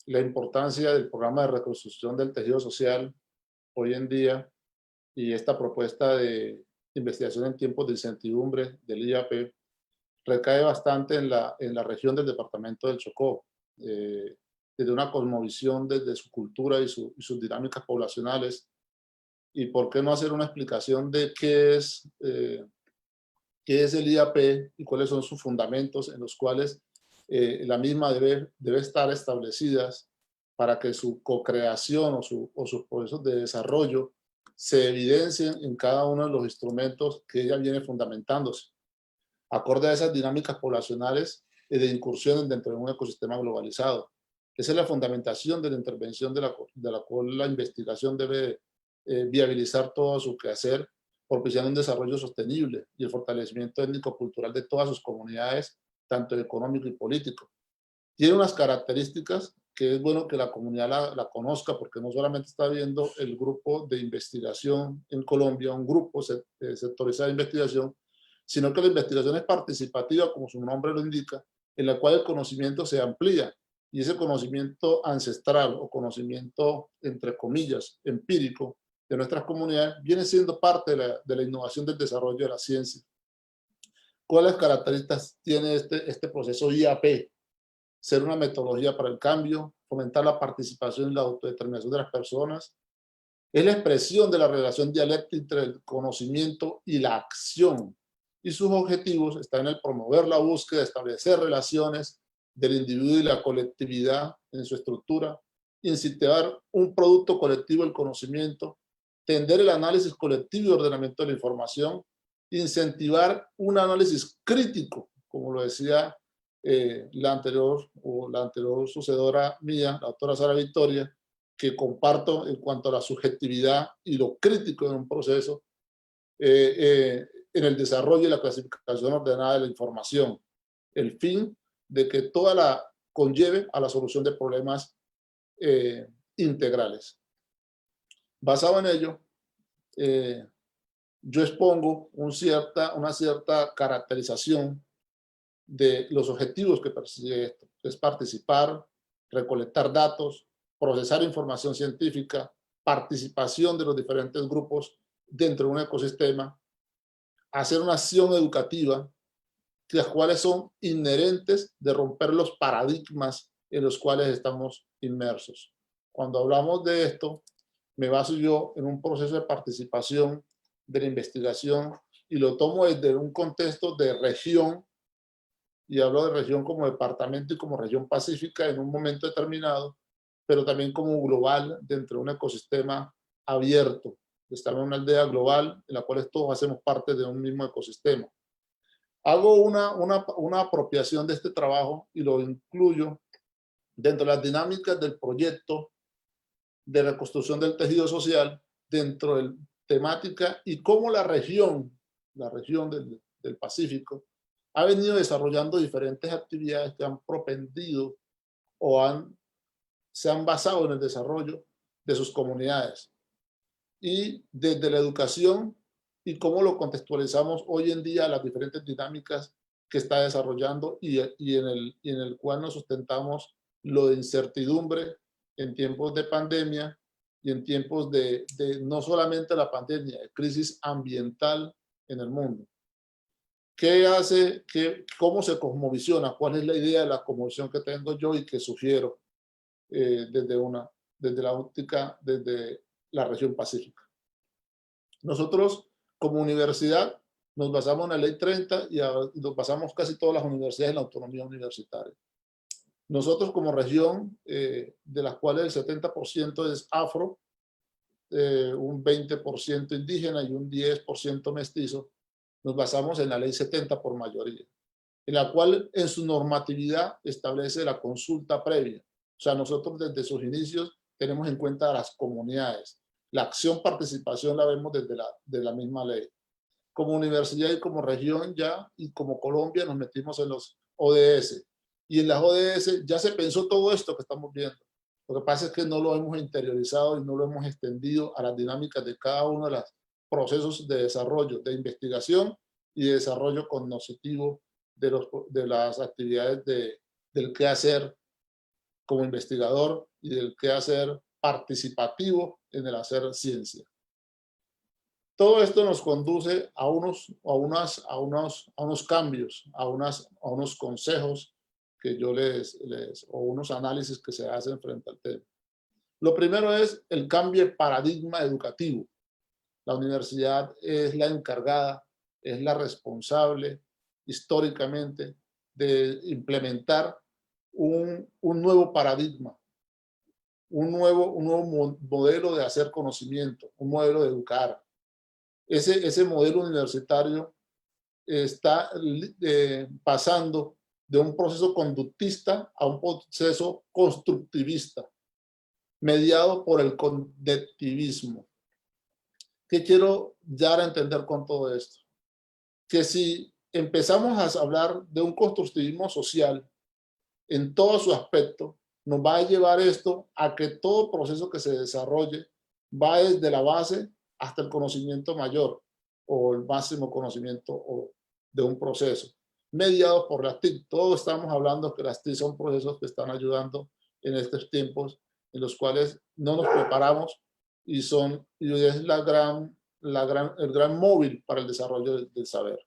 la importancia del programa de reconstrucción del tejido social hoy en día y esta propuesta de investigación en tiempos de incertidumbre del IAP recae bastante en la región del departamento del Chocó, desde una cosmovisión, desde su cultura y sus dinámicas poblacionales. Y por qué no hacer una explicación de qué es el IAP y cuáles son sus fundamentos en los cuales la misma debe estar establecidas para que su co-creación o sus procesos de desarrollo se evidencien en cada uno de los instrumentos que ella viene fundamentándose, acorde a esas dinámicas poblacionales de incursiones dentro de un ecosistema globalizado. Esa es la fundamentación de la intervención de la cual la investigación debe viabilizar todo su quehacer, propiciando un desarrollo sostenible y el fortalecimiento étnico-cultural de todas sus comunidades, tanto económico y político. Tiene unas características que es bueno que la comunidad la conozca, porque no solamente está viendo el grupo de investigación en Colombia, un grupo sectorizado de investigación, sino que la investigación es participativa, como su nombre lo indica, en la cual el conocimiento se amplía, y ese conocimiento ancestral o conocimiento, entre comillas, empírico de nuestras comunidades, viene siendo parte de la innovación del desarrollo de la ciencia. ¿Cuáles características tiene este proceso IAP? Ser una metodología para el cambio, fomentar la participación y la autodeterminación de las personas. Es la expresión de la relación dialéctica entre el conocimiento y la acción. Y sus objetivos están en el promover la búsqueda, establecer relaciones del individuo y la colectividad en su estructura, incentivar un producto colectivo del conocimiento, tender el análisis colectivo y ordenamiento de la información, incentivar un análisis crítico, como lo decía la anterior sucedora mía, la doctora Sara Victoria, que comparto en cuanto a la subjetividad y lo crítico de un proceso en el desarrollo y la clasificación ordenada de la información. El fin de que toda la conlleve a la solución de problemas integrales. Basado en ello, yo expongo una cierta caracterización de los objetivos que persigue esto, que es participar, recolectar datos, procesar información científica, participación de los diferentes grupos dentro de un ecosistema, hacer una acción educativa, las cuales son inherentes de romper los paradigmas en los cuales estamos inmersos. Cuando hablamos de esto, me baso yo en un proceso de participación de la investigación y lo tomo desde un contexto de región, y hablo de región como departamento y como región pacífica en un momento determinado, pero también como global dentro de un ecosistema abierto. Estamos en una aldea global en la cual todos hacemos parte de un mismo ecosistema. Hago una apropiación de este trabajo y lo incluyo dentro de las dinámicas del proyecto de reconstrucción del tejido social, dentro de la temática y cómo la región del Pacífico ha venido desarrollando diferentes actividades que han propendido o se han basado en el desarrollo de sus comunidades. Y desde la educación y cómo lo contextualizamos hoy en día, las diferentes dinámicas que está desarrollando y en el cual nos sustentamos lo de incertidumbre en tiempos de pandemia y en tiempos de no solamente la pandemia, de crisis ambiental en el mundo. ¿Qué hace? ¿Cómo se cosmovisiona? ¿Cuál es la idea de la cosmovisión que tengo yo y que sugiero desde la óptica, desde la región pacífica? Nosotros, como universidad, nos basamos en la Ley 30 y nos basamos casi todas las universidades en la autonomía universitaria. Nosotros, como región, de las cuales el 70% es afro, un 20% indígena y un 10% mestizo, nos basamos en la Ley 70 por mayoría, en la cual en su normatividad establece la consulta previa. O sea, nosotros desde sus inicios tenemos en cuenta a las comunidades. La acción-participación la vemos desde la misma ley. Como universidad y como región ya, y como Colombia, nos metimos en los ODS. Y en las ODS ya se pensó todo esto que estamos viendo. Lo que pasa es que no lo hemos interiorizado y no lo hemos extendido a las dinámicas de cada uno de los procesos de desarrollo, de investigación y de desarrollo cognoscitivo de las actividades del quehacer como investigador y del quehacer participativo en el hacer ciencia. Todo esto nos conduce a unos cambios, a unos consejos que yo o unos análisis que se hacen frente al tema. Lo primero es el cambio de paradigma educativo. La universidad es la encargada, es la responsable históricamente de implementar un nuevo paradigma, un nuevo modelo de hacer conocimiento, un modelo de educar. Ese modelo universitario está pasando de un proceso conductista a un proceso constructivista, mediado por el conectivismo. ¿Qué quiero dar a entender con todo esto? Que si empezamos a hablar de un constructivismo social en todo su aspecto, nos va a llevar esto a que todo proceso que se desarrolle va desde la base hasta el conocimiento mayor o el máximo conocimiento de un proceso, mediados por las TIC. Todos estamos hablando que las TIC son procesos que están ayudando en estos tiempos en los cuales no nos preparamos y es el gran móvil para el desarrollo del saber.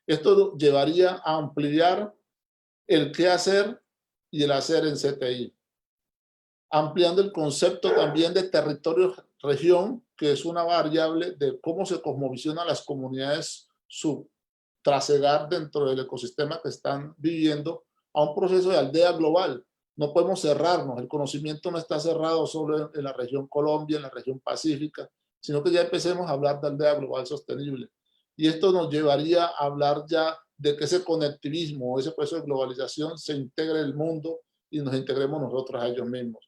Esto llevaría a ampliar el qué hacer y el hacer en CTI, ampliando el concepto también de territorio-región, que es una variable de cómo se cosmovisionan las comunidades trasegar dentro del ecosistema que están viviendo a un proceso de aldea global. No podemos cerrarnos, el conocimiento no está cerrado solo en la región Colombia, en la región Pacífica, sino que ya empecemos a hablar de aldea global sostenible. Y esto nos llevaría a hablar ya de que ese conectivismo, ese proceso de globalización se integre en el mundo y nos integremos nosotros a ellos mismos.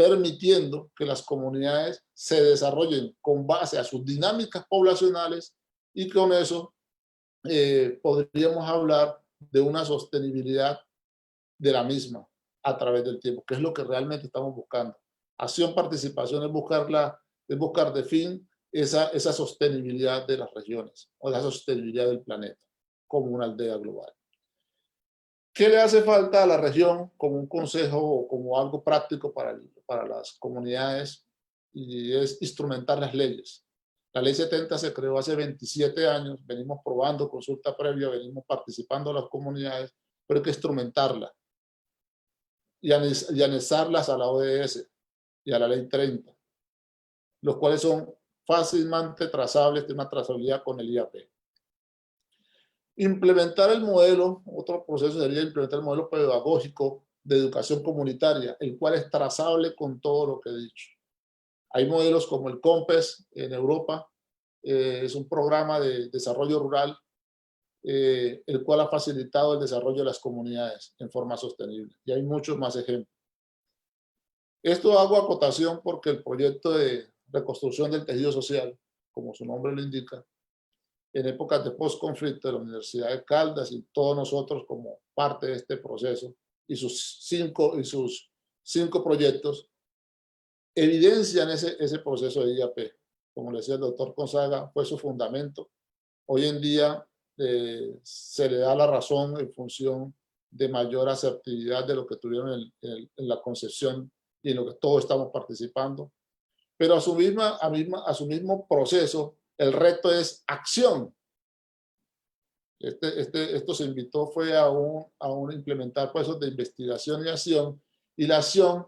permitiendo que las comunidades se desarrollen con base a sus dinámicas poblacionales y con eso podríamos hablar de una sostenibilidad de la misma a través del tiempo, que es lo que realmente estamos buscando. Acción, participación es buscar de fin esa sostenibilidad de las regiones o la sostenibilidad del planeta como una aldea global. ¿Qué le hace falta a la región como un consejo o como algo práctico para las comunidades? Y es instrumentar las leyes. La ley 70 se creó hace 27 años, venimos probando consulta previa, venimos participando las comunidades, pero hay que instrumentarla y anexarlas a la ODS y a la ley 30, los cuales son fácilmente trazables, tienen una trazabilidad con el IAP. Implementar el modelo, otro proceso sería implementar el modelo pedagógico de educación comunitaria, el cual es trazable con todo lo que he dicho. Hay modelos como el COMPES en Europa, es un programa de desarrollo rural, el cual ha facilitado el desarrollo de las comunidades en forma sostenible. Y hay muchos más ejemplos. Esto hago acotación porque el proyecto de reconstrucción del tejido social, como su nombre lo indica, en épocas de post-conflicto de la Universidad de Caldas y todos nosotros como parte de este proceso y sus cinco proyectos, evidencian ese proceso de IAP. Como le decía el doctor Gonzaga, fue su fundamento. Hoy en día se le da la razón en función de mayor asertividad de lo que tuvieron en la concepción y en lo que todos estamos participando. Pero a su mismo proceso, el reto es acción. Esto se invitó fue a implementar procesos de investigación y acción, y la acción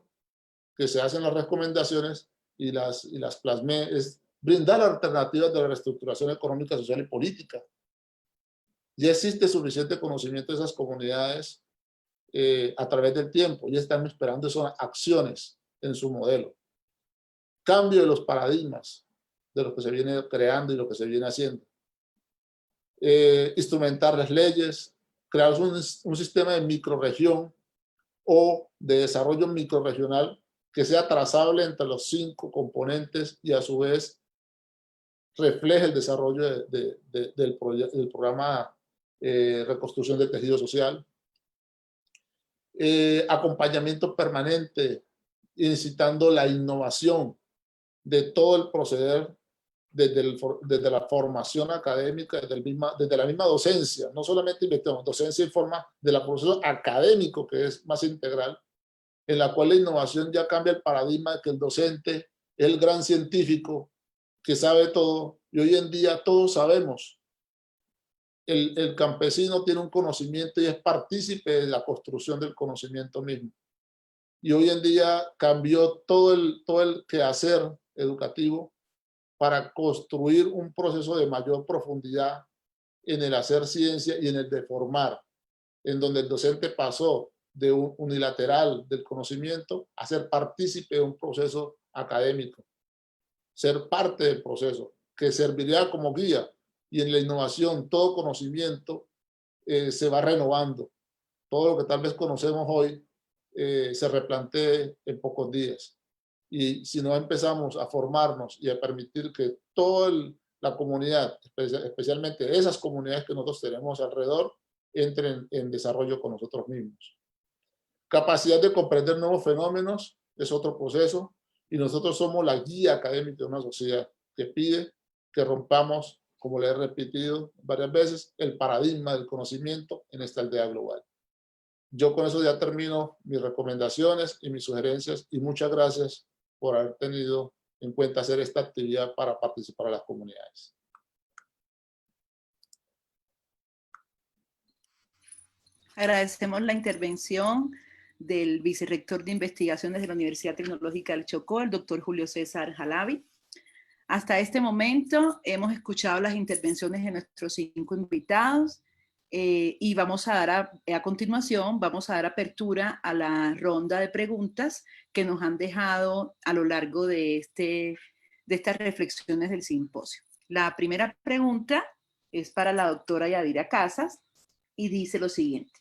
que se hacen las recomendaciones y las plasmé es brindar alternativas de la reestructuración económica, social y política. Ya existe suficiente conocimiento de esas comunidades a través del tiempo y están esperando esas acciones en su modelo. Cambio de los paradigmas de lo que se viene creando y lo que se viene haciendo. Instrumentar las leyes, crear un sistema de microrregión o de desarrollo microrregional que sea trazable entre los 5 componentes y a su vez refleje el desarrollo del programa Reconstrucción del Tejido Social. Acompañamiento permanente, incitando la innovación de todo el proceder desde la formación académica, desde la misma docencia, no solamente investigación, docencia en forma del proceso académico que es más integral, en la cual la innovación ya cambia el paradigma de que el docente es el gran científico que sabe todo, y hoy en día todos sabemos. El campesino tiene un conocimiento y es partícipe de la construcción del conocimiento mismo. Y hoy en día cambió todo el quehacer educativo para construir un proceso de mayor profundidad en el hacer ciencia y en el de formar, en donde el docente pasó de un unilateral del conocimiento a ser partícipe de un proceso académico, ser parte del proceso, que serviría como guía. Y en la innovación, todo conocimiento se va renovando. Todo lo que tal vez conocemos hoy se replantee en pocos días. Y si no empezamos a formarnos y a permitir que toda la comunidad, especialmente esas comunidades que nosotros tenemos alrededor, entren en desarrollo con nosotros mismos. Capacidad de comprender nuevos fenómenos es otro proceso, y nosotros somos la guía académica de una sociedad que pide que rompamos, como le he repetido varias veces, el paradigma del conocimiento en esta aldea global. Yo con eso ya termino mis recomendaciones y mis sugerencias, y muchas gracias por haber tenido en cuenta hacer esta actividad para participar a las comunidades. Agradecemos la intervención del vicerrector de investigaciones de la Universidad Tecnológica del Chocó, el doctor Julio César Jalavi. Hasta este momento hemos escuchado las intervenciones de nuestros 5 invitados y vamos a dar a continuación, vamos a dar apertura a la ronda de preguntas que nos han dejado a lo largo de estas reflexiones del simposio. La primera pregunta es para la doctora Yadira Casas y dice lo siguiente.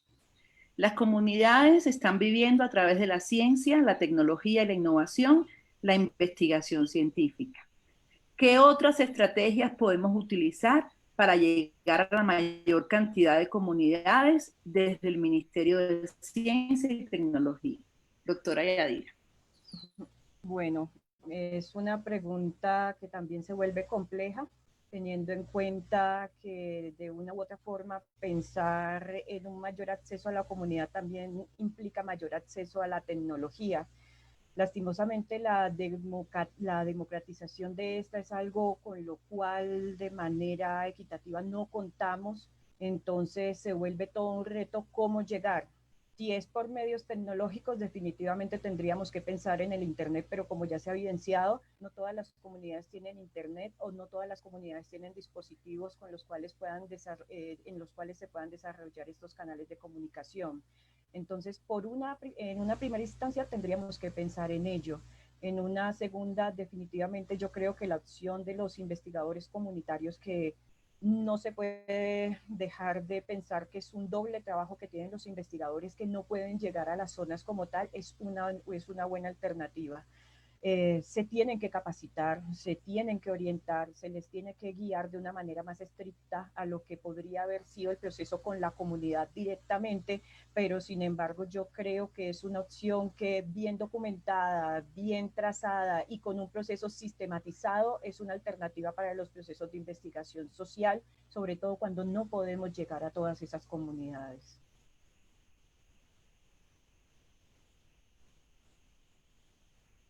Las comunidades están viviendo a través de la ciencia, la tecnología y la innovación, la investigación científica. ¿Qué otras estrategias podemos utilizar para llegar a la mayor cantidad de comunidades desde el Ministerio de Ciencia y Tecnología? Doctora Yadira. Bueno, es una pregunta que también se vuelve compleja, teniendo en cuenta que de una u otra forma pensar en un mayor acceso a la comunidad también implica mayor acceso a la tecnología. Lastimosamente la democratización de esta es algo con lo cual de manera equitativa no contamos, entonces se vuelve todo un reto cómo llegar. Si es por medios tecnológicos, definitivamente tendríamos que pensar en el Internet, pero como ya se ha evidenciado, no todas las comunidades tienen Internet o no todas las comunidades tienen dispositivos con los cuales en los cuales se puedan desarrollar estos canales de comunicación. Entonces, en una primera instancia tendríamos que pensar en ello. En una segunda, definitivamente yo creo que la opción de los investigadores comunitarios, que no se puede dejar de pensar que es un doble trabajo que tienen los investigadores que no pueden llegar a las zonas como tal, es una buena alternativa. Se tienen que capacitar, se tienen que orientar, se les tiene que guiar de una manera más estricta a lo que podría haber sido el proceso con la comunidad directamente, pero sin embargo yo creo que es una opción que bien documentada, bien trazada y con un proceso sistematizado es una alternativa para los procesos de investigación social, sobre todo cuando no podemos llegar a todas esas comunidades.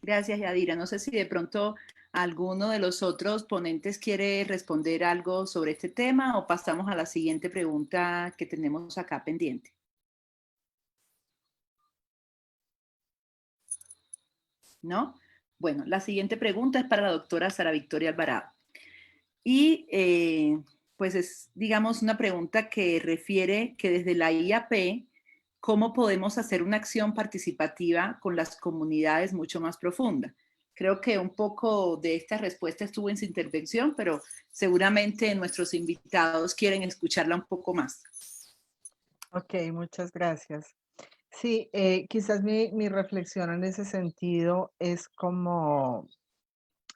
Gracias, Yadira. No sé si de pronto alguno de los otros ponentes quiere responder algo sobre este tema o pasamos a la siguiente pregunta que tenemos acá pendiente. ¿No? Bueno, la siguiente pregunta es para la doctora Sara Victoria Alvarado. Y pues es, digamos, una pregunta que refiere que desde la IAP, ¿cómo podemos hacer una acción participativa con las comunidades mucho más profunda? Creo que un poco de esta respuesta estuvo en su intervención, pero seguramente nuestros invitados quieren escucharla un poco más. Ok, muchas gracias. Sí, quizás mi reflexión en ese sentido es como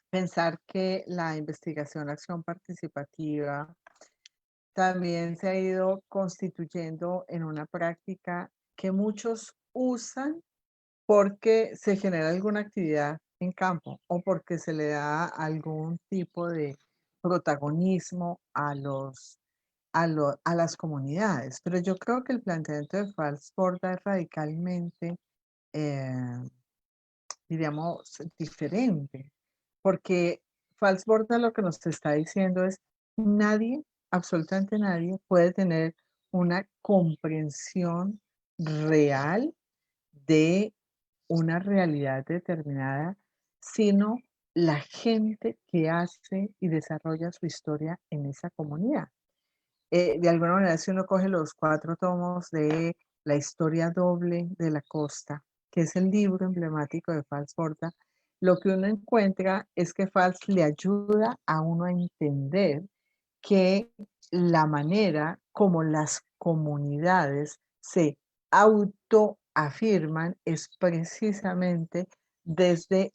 pensar que la investigación, acción participativa, también se ha ido constituyendo en una práctica que muchos usan porque se genera alguna actividad en campo o porque se le da algún tipo de protagonismo a las comunidades. Pero yo creo que el planteamiento de Falsborda es radicalmente, eh, diríamos, diferente, porque Falsborda lo que nos está diciendo es nadie, absolutamente nadie, puede tener una comprensión real de una realidad determinada, sino la gente que hace y desarrolla su historia en esa comunidad. De alguna manera, si uno coge los 4 tomos de La historia doble de la costa, que es el libro emblemático de Fals Horta, lo que uno encuentra es que Fals le ayuda a uno a entender que la manera como las comunidades se autoafirman es precisamente desde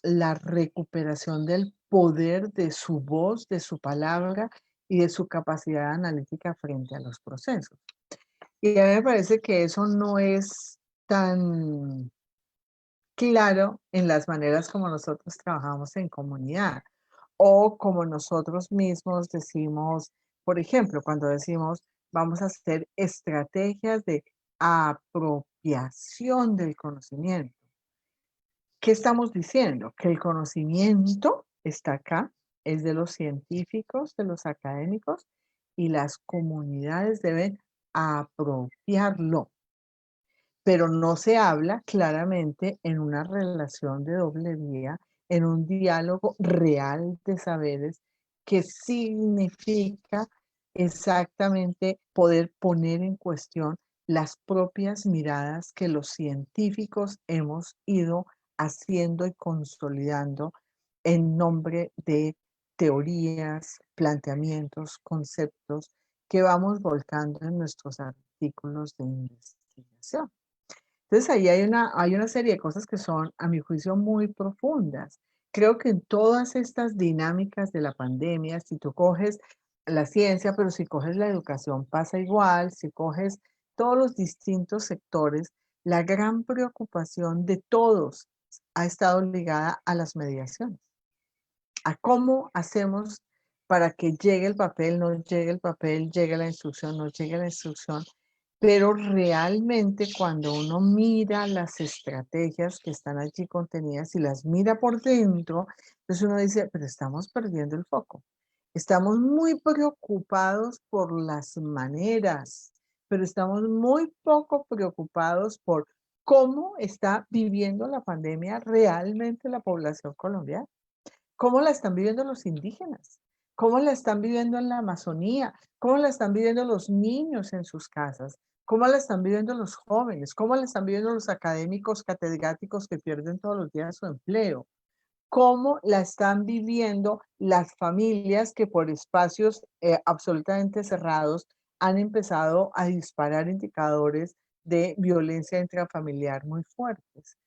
la recuperación del poder de su voz, de su palabra y de su capacidad analítica frente a los procesos. Y a mí me parece que eso no es tan claro en las maneras como nosotros trabajamos en comunidad o como nosotros mismos decimos, por ejemplo, cuando decimos vamos a hacer estrategias de apropiación del conocimiento. ¿Qué estamos diciendo? Que el conocimiento está acá, es de los científicos, de los académicos, y las comunidades deben apropiarlo. Pero no se habla claramente en una relación de doble vía, en un diálogo real de saberes, que significa exactamente poder poner en cuestión las propias miradas que los científicos hemos ido haciendo y consolidando en nombre de teorías, planteamientos, conceptos que vamos volcando en nuestros artículos de investigación. Entonces ahí hay una serie de cosas que son, a mi juicio, muy profundas. Creo que en todas estas dinámicas de la pandemia, si tú coges la ciencia, pero si coges la educación pasa igual, si coges todos los distintos sectores, la gran preocupación de todos ha estado ligada a las mediaciones, a cómo hacemos para que llegue el papel, no llegue el papel, llegue la instrucción, no llegue la instrucción. Pero realmente cuando uno mira las estrategias que están allí contenidas y las mira por dentro, entonces uno dice, pero estamos perdiendo el foco. Estamos muy preocupados por las maneras, pero estamos muy poco preocupados por cómo está viviendo la pandemia realmente la población colombiana. ¿Cómo la están viviendo los indígenas? ¿Cómo la están viviendo en la Amazonía? ¿Cómo la están viviendo los niños en sus casas? ¿Cómo la están viviendo los jóvenes? ¿Cómo la están viviendo los académicos catedráticos que pierden todos los días su empleo? ¿Cómo la están viviendo las familias que por espacios absolutamente cerrados han empezado a disparar indicadores de violencia intrafamiliar muy fuertes?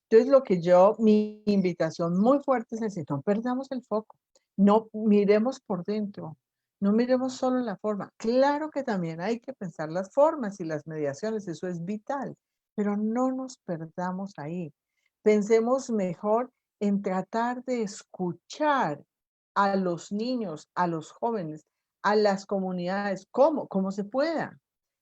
Entonces, mi invitación muy fuerte es decir, no perdamos el foco, no miremos por dentro, no miremos solo la forma. Claro que también hay que pensar las formas y las mediaciones, eso es vital, pero no nos perdamos ahí. Pensemos mejor en tratar de escuchar a los niños, a los jóvenes, a las comunidades, como se pueda,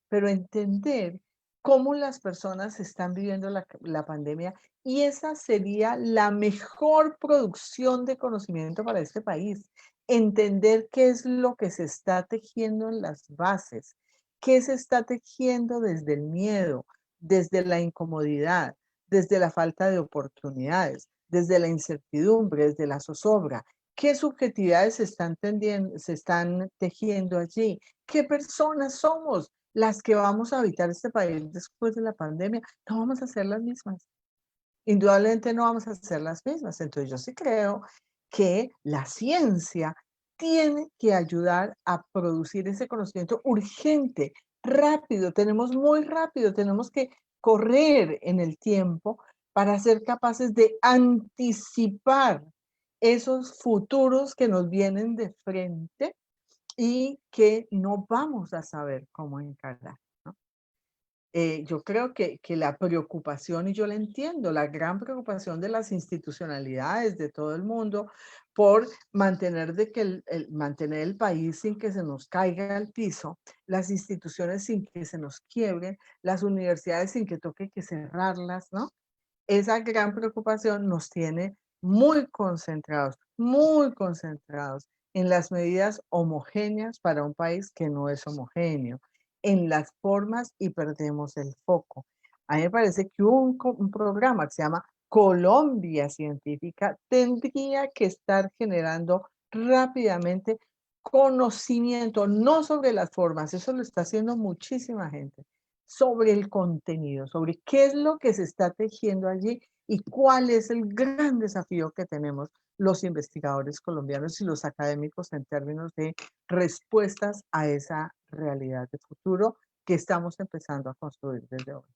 pero entender cómo las personas están viviendo la pandemia, y esa sería la mejor producción de conocimiento para este país. Entender qué es lo que se está tejiendo en las bases, qué se está tejiendo desde el miedo, desde la incomodidad, desde la falta de oportunidades, desde la incertidumbre, desde la zozobra. ¿Qué subjetividades se están tejiendo allí? ¿Qué personas somos las que vamos a habitar este país después de la pandemia? No vamos a ser las mismas. Indudablemente no vamos a ser las mismas. Entonces yo sí creo que la ciencia tiene que ayudar a producir ese conocimiento urgente, rápido. Tenemos muy rápido, tenemos que correr en el tiempo para ser capaces de anticipar esos futuros que nos vienen de frente y que no vamos a saber cómo encarar. Yo creo que la preocupación, y yo la entiendo, la gran preocupación de las institucionalidades de todo el mundo por mantener mantener el país sin que se nos caiga al piso, las instituciones sin que se nos quiebren, las universidades sin que toque que cerrarlas, ¿no? Esa gran preocupación nos tiene muy concentrados en las medidas homogéneas para un país que no es homogéneo, en las formas, y perdemos el foco. A mí me parece que un programa que se llama Colombia Científica tendría que estar generando rápidamente conocimiento, no sobre las formas, eso lo está haciendo muchísima gente, sobre el contenido, sobre qué es lo que se está tejiendo allí y cuál es el gran desafío que tenemos los investigadores colombianos y los académicos en términos de respuestas a esa realidad de futuro que estamos empezando a construir desde hoy.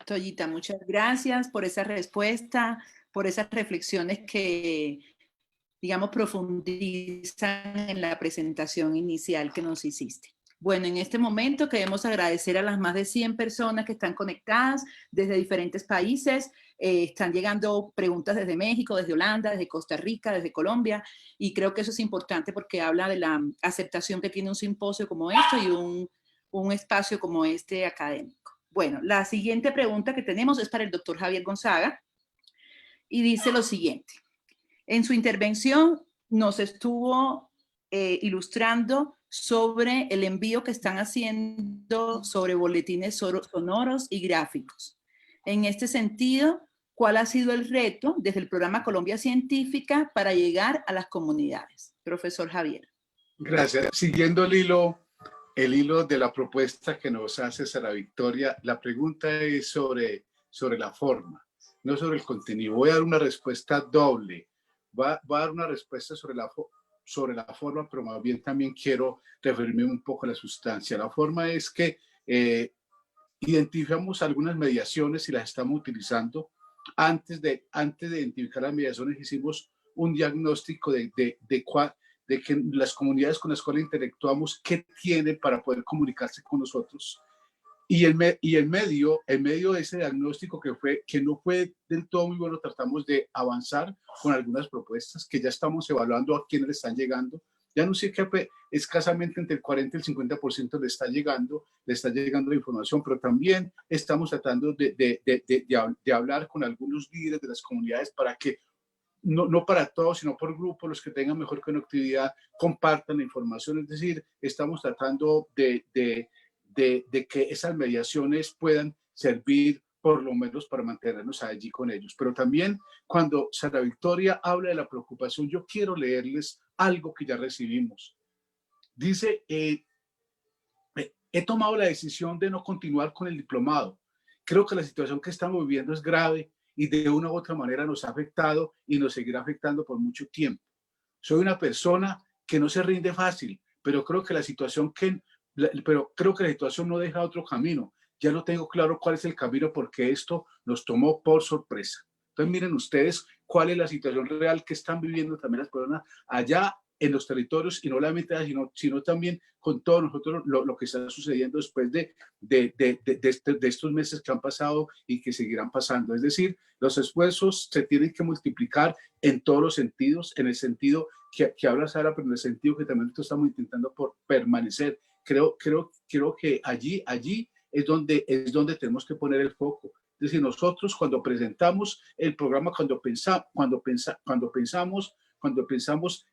Toyita, muchas gracias por esa respuesta, por esas reflexiones que, digamos, profundizan en la presentación inicial que nos hiciste. Bueno, en este momento queremos agradecer a las más de 100 personas que están conectadas desde diferentes países. Están llegando preguntas desde México, desde Holanda, desde Costa Rica, desde Colombia, y creo que eso es importante porque habla de la aceptación que tiene un simposio como esto y un espacio como este académico. Bueno, la siguiente pregunta que tenemos es para el doctor Javier Gonzaga y dice lo siguiente. En su intervención nos estuvo ilustrando sobre el envío que están haciendo sobre boletines sonoros y gráficos. En este sentido, ¿cuál ha sido el reto desde el programa Colombia Científica para llegar a las comunidades? Profesor Javier. Gracias. Siguiendo el hilo de la propuesta que nos hace Sara Victoria, la pregunta es sobre la forma, no sobre el contenido. Voy a dar una respuesta doble. Va a dar una respuesta sobre sobre la forma, pero más bien también quiero referirme un poco a la sustancia. La forma es que identificamos algunas mediaciones y las estamos utilizando. Antes de identificar las mediaciones hicimos un diagnóstico de que las comunidades con las cuales interactuamos, qué tienen para poder comunicarse con nosotros. Y en medio de ese diagnóstico que no fue del todo muy bueno, tratamos de avanzar con algunas propuestas que ya estamos evaluando a quienes le están llegando. Ya no sé qué, escasamente entre el 40 y el 50% le está llegando la información, pero también estamos tratando de hablar con algunos líderes de las comunidades para que, no para todos, sino por grupos, los que tengan mejor conectividad, compartan la información. Es decir, estamos tratando de que esas mediaciones puedan servir por lo menos para mantenernos allí con ellos. Pero también cuando Sara Victoria habla de la preocupación, yo quiero leerles algo que ya recibimos. Dice, he tomado la decisión de no continuar con el diplomado. Creo que la situación que estamos viviendo es grave y de una u otra manera nos ha afectado y nos seguirá afectando por mucho tiempo. Soy una persona que no se rinde fácil, pero creo que la situación no deja otro camino. Ya no tengo claro cuál es el camino porque esto nos tomó por sorpresa. Entonces miren ustedes cuál es la situación real que están viviendo también las personas allá en los territorios, y no solamente sino también con todos nosotros lo que está sucediendo después de estos meses que han pasado y que seguirán pasando. Es decir, los esfuerzos se tienen que multiplicar en todos los sentidos, en el sentido que habla Sara, pero en el sentido que también nosotros estamos intentando por permanecer. Creo que allí es donde tenemos que poner el foco. Es decir, nosotros cuando presentamos el programa, cuando pensamos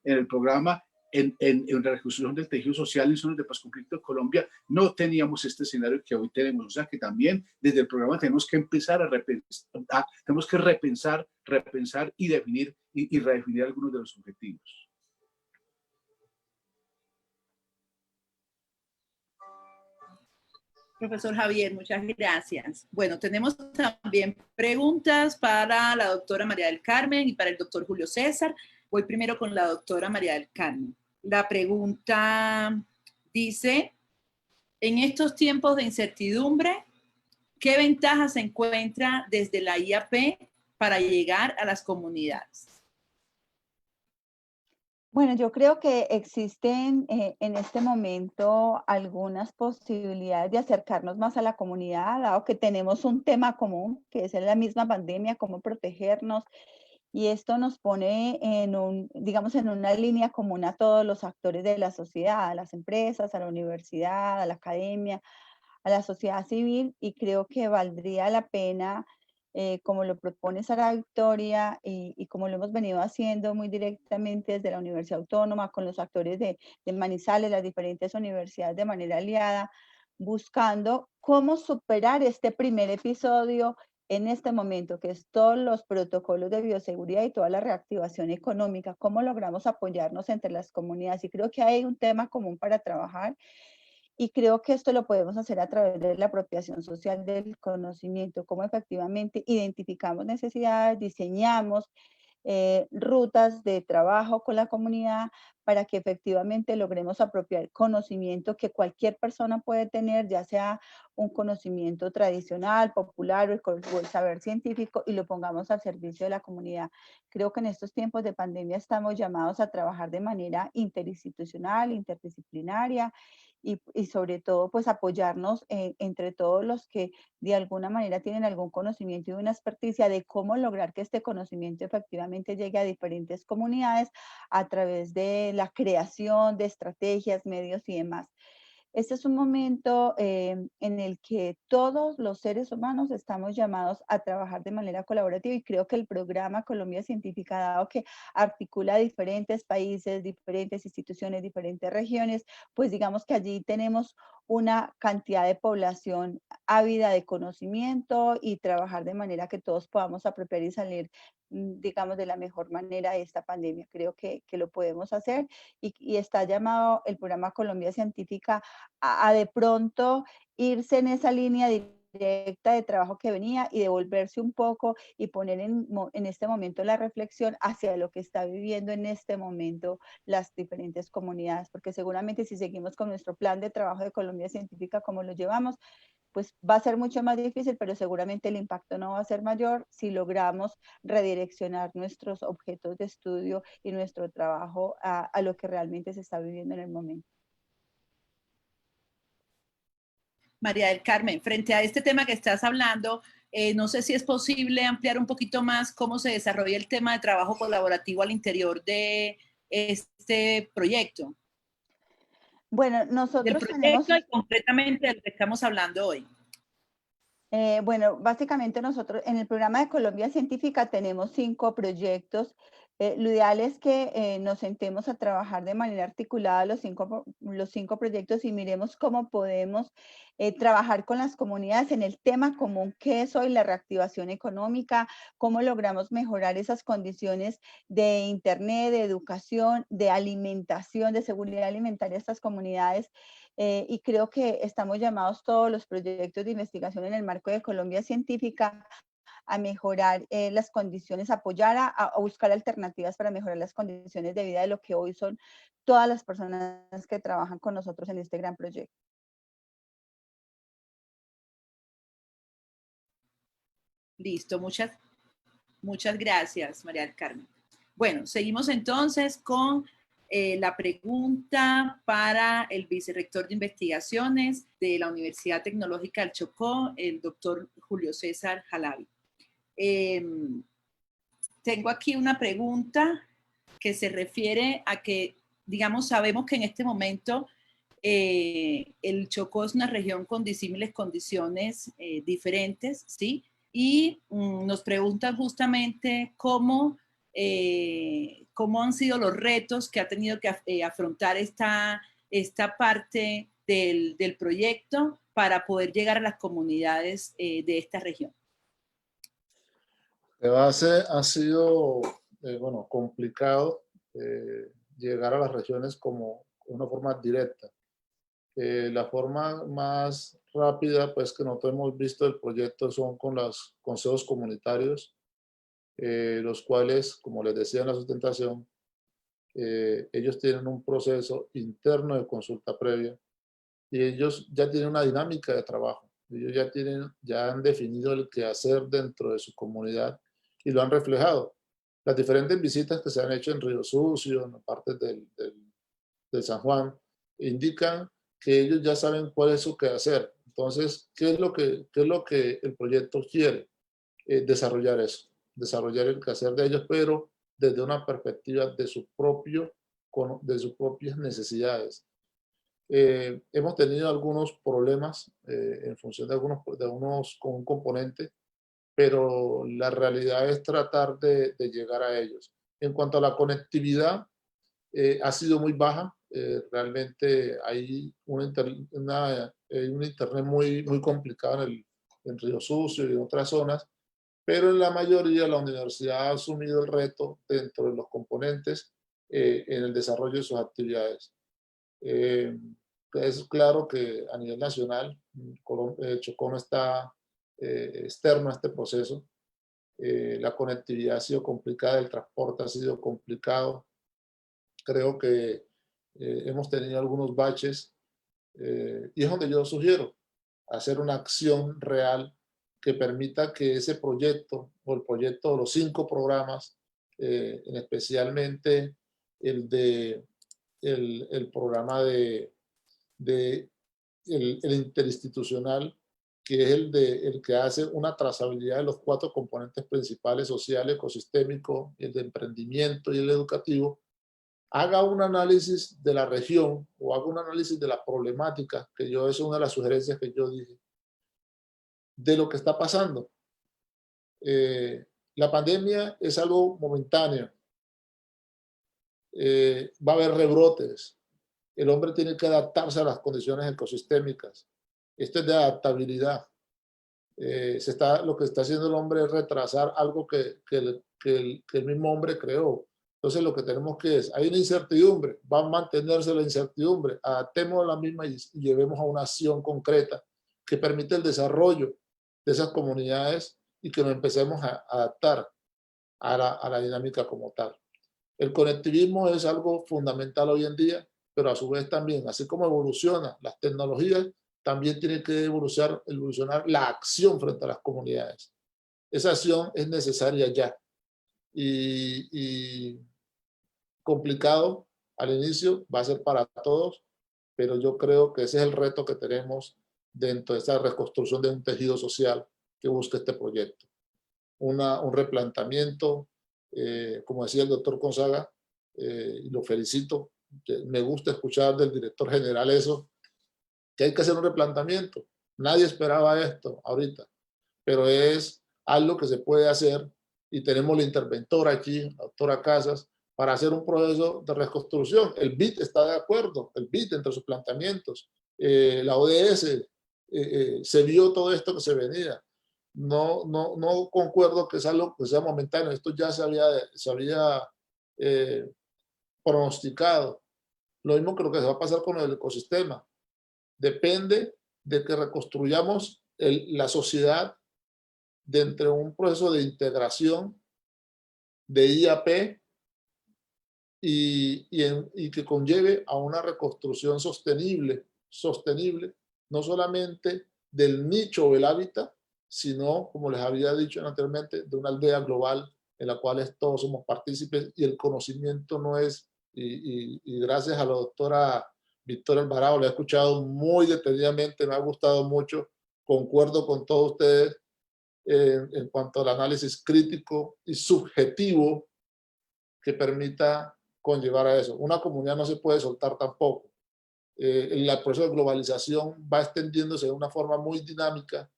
en el programa en la reconstrucción del tejido social en zonas de paz conflicto de Colombia, no teníamos este escenario que hoy tenemos. O sea que también desde el programa tenemos que empezar a repensar, repensar y definir y redefinir algunos de los objetivos. Profesor Javier, muchas gracias. Bueno, tenemos también preguntas para la doctora María del Carmen y para el doctor Julio César. Voy primero con la doctora María del Carmen. La pregunta dice, en estos tiempos de incertidumbre, ¿qué ventajas se encuentra desde la IAP para llegar a las comunidades? Bueno, yo creo que existen en este momento algunas posibilidades de acercarnos más a la comunidad, dado que tenemos un tema común, que es la misma pandemia, cómo protegernos, y esto nos pone digamos, en una línea común a todos los actores de la sociedad, a las empresas, a la universidad, a la academia, a la sociedad civil, y creo que valdría la pena, como lo propone Sara Victoria y como lo hemos venido haciendo muy directamente desde la Universidad Autónoma con los actores de Manizales, las diferentes universidades de manera aliada, buscando cómo superar este primer episodio en este momento, que es todos los protocolos de bioseguridad y toda la reactivación económica, cómo logramos apoyarnos entre las comunidades. Y creo que hay un tema común para trabajar. Y creo que esto lo podemos hacer a través de la apropiación social del conocimiento, cómo efectivamente identificamos necesidades, diseñamos rutas de trabajo con la comunidad para que efectivamente logremos apropiar conocimiento que cualquier persona puede tener, ya sea un conocimiento tradicional, popular o el saber científico, y lo pongamos al servicio de la comunidad. Creo que en estos tiempos de pandemia estamos llamados a trabajar de manera interinstitucional, interdisciplinaria, y sobre todo pues apoyarnos entre todos los que de alguna manera tienen algún conocimiento y una experticia de cómo lograr que este conocimiento efectivamente llegue a diferentes comunidades a través de la creación de estrategias, medios y demás. Este es un momento en el que todos los seres humanos estamos llamados a trabajar de manera colaborativa, y creo que el programa Colombia Científica, dado que articula diferentes países, diferentes instituciones, diferentes regiones, pues digamos que allí tenemos una cantidad de población ávida de conocimiento y trabajar de manera que todos podamos apropiar y salir, digamos, de la mejor manera de esta pandemia. Creo que lo podemos hacer, y está llamado el programa Colombia Científica a de pronto irse en esa línea, directa de trabajo que venía y devolverse un poco y poner en este momento la reflexión hacia lo que está viviendo en este momento las diferentes comunidades, porque seguramente si seguimos con nuestro plan de trabajo de Colombia Científica como lo llevamos, pues va a ser mucho más difícil, pero seguramente el impacto no va a ser mayor si logramos redireccionar nuestros objetos de estudio y nuestro trabajo a lo que realmente se está viviendo en el momento. María del Carmen, frente a este tema que estás hablando, no sé si es posible ampliar un poquito más cómo se desarrolla el tema de trabajo colaborativo al interior de este proyecto. Bueno, Del nosotros proyecto tenemos... y concretamente del que estamos hablando hoy. Bueno, básicamente nosotros en el programa de Colombia Científica tenemos 5 proyectos. Lo ideal es que nos sentemos a trabajar de manera articulada los cinco proyectos y miremos cómo podemos trabajar con las comunidades en el tema común que es hoy la reactivación económica, cómo logramos mejorar esas condiciones de internet, de educación, de alimentación, de seguridad alimentaria a estas comunidades. Y creo que estamos llamados todos los proyectos de investigación en el marco de Colombia Científica a mejorar las condiciones, apoyar a buscar alternativas para mejorar las condiciones de vida de lo que hoy son todas las personas que trabajan con nosotros en este gran proyecto. Listo, muchas gracias, María del Carmen. Bueno, seguimos entonces con la pregunta para el vicerrector de investigaciones de la Universidad Tecnológica del Chocó, el doctor Julio César Jalavi. Tengo aquí una pregunta que se refiere a que, digamos, sabemos que en este momento el Chocó es una región con disímiles condiciones diferentes, ¿sí? Y nos preguntan justamente cómo han sido los retos que ha tenido que afrontar esta parte del proyecto para poder llegar a las comunidades de esta región. De base ha sido bueno, complicado llegar a las regiones como una forma directa. La forma más rápida pues, que nosotros hemos visto del proyecto son con los consejos comunitarios, los cuales, como les decía en la sustentación, ellos tienen un proceso interno de consulta previa y ellos ya tienen una dinámica de trabajo. Ellos ya han definido el quehacer dentro de su comunidad y lo han reflejado. Las diferentes visitas que se han hecho en Río Sucio, en partes del San Juan, indican que ellos ya saben cuál es su quehacer. Entonces, ¿qué es lo que el proyecto quiere? Desarrollar eso, desarrollar el quehacer de ellos, pero desde una perspectiva de sus propias necesidades. Hemos tenido algunos problemas en función de unos con un componente, pero la realidad es tratar de llegar a ellos. En cuanto a la conectividad, ha sido muy baja. Realmente hay un internet muy complicado en Río Sucio y en otras zonas, pero en la mayoría la universidad ha asumido el reto dentro de los componentes en el desarrollo de sus actividades. Es claro que a nivel nacional, Chocó no está externo a este proceso. La conectividad ha sido complicada, el transporte ha sido complicado. Creo que hemos tenido algunos baches y es donde yo sugiero hacer una acción real que permita que ese proyecto o el proyecto de los 5 programas, especialmente el programa el interinstitucional, que es el que hace una trazabilidad de los 4 componentes principales: social, ecosistémico, el de emprendimiento y el educativo, haga un análisis de la región o haga un análisis de la problemática, que eso es una de las sugerencias que yo dije, de lo que está pasando. La pandemia es algo momentáneo. Va a haber rebrotes. El hombre tiene que adaptarse a las condiciones ecosistémicas. Esto es de adaptabilidad. Lo que está haciendo el hombre es retrasar algo que el mismo hombre creó. Entonces lo que tenemos que hay una incertidumbre, va a mantenerse la incertidumbre, adaptemos a la misma y llevemos a una acción concreta que permite el desarrollo de esas comunidades y que nos empecemos a adaptar a la dinámica como tal. El conectivismo es algo fundamental hoy en día, pero a su vez también, así como evolucionan las tecnologías, también tiene que evolucionar la acción frente a las comunidades. Esa acción es necesaria ya. Y complicado al inicio, va a ser para todos, pero yo creo que ese es el reto que tenemos dentro de esa reconstrucción de un tejido social que busca este proyecto. Un replanteamiento, como decía el doctor Gonzaga, y lo felicito, me gusta escuchar del director general eso, que hay que hacer un replanteamiento. Nadie esperaba esto ahorita, pero es algo que se puede hacer y tenemos la interventora aquí, la doctora Casas, para hacer un proceso de reconstrucción. El BID está de acuerdo, el BID entre sus planteamientos, la ODS, se vio todo esto que se venía. No concuerdo que es algo que sea momentáneo, esto ya se había pronosticado. Lo mismo creo que se va a pasar con el ecosistema. Depende de que reconstruyamos la sociedad dentro de un proceso de integración de IAP y que conlleve a una reconstrucción sostenible, no solamente del nicho o el hábitat, sino, como les había dicho anteriormente, de una aldea global en la cual todos somos partícipes y el conocimiento no es, y gracias a la doctora Victoria Alvarado, la he escuchado muy detenidamente, me ha gustado mucho, concuerdo con todos ustedes en cuanto al análisis crítico y subjetivo que permita conllevar a eso. Una comunidad no se puede soltar tampoco. El proceso de globalización va extendiéndose de una forma muy dinámica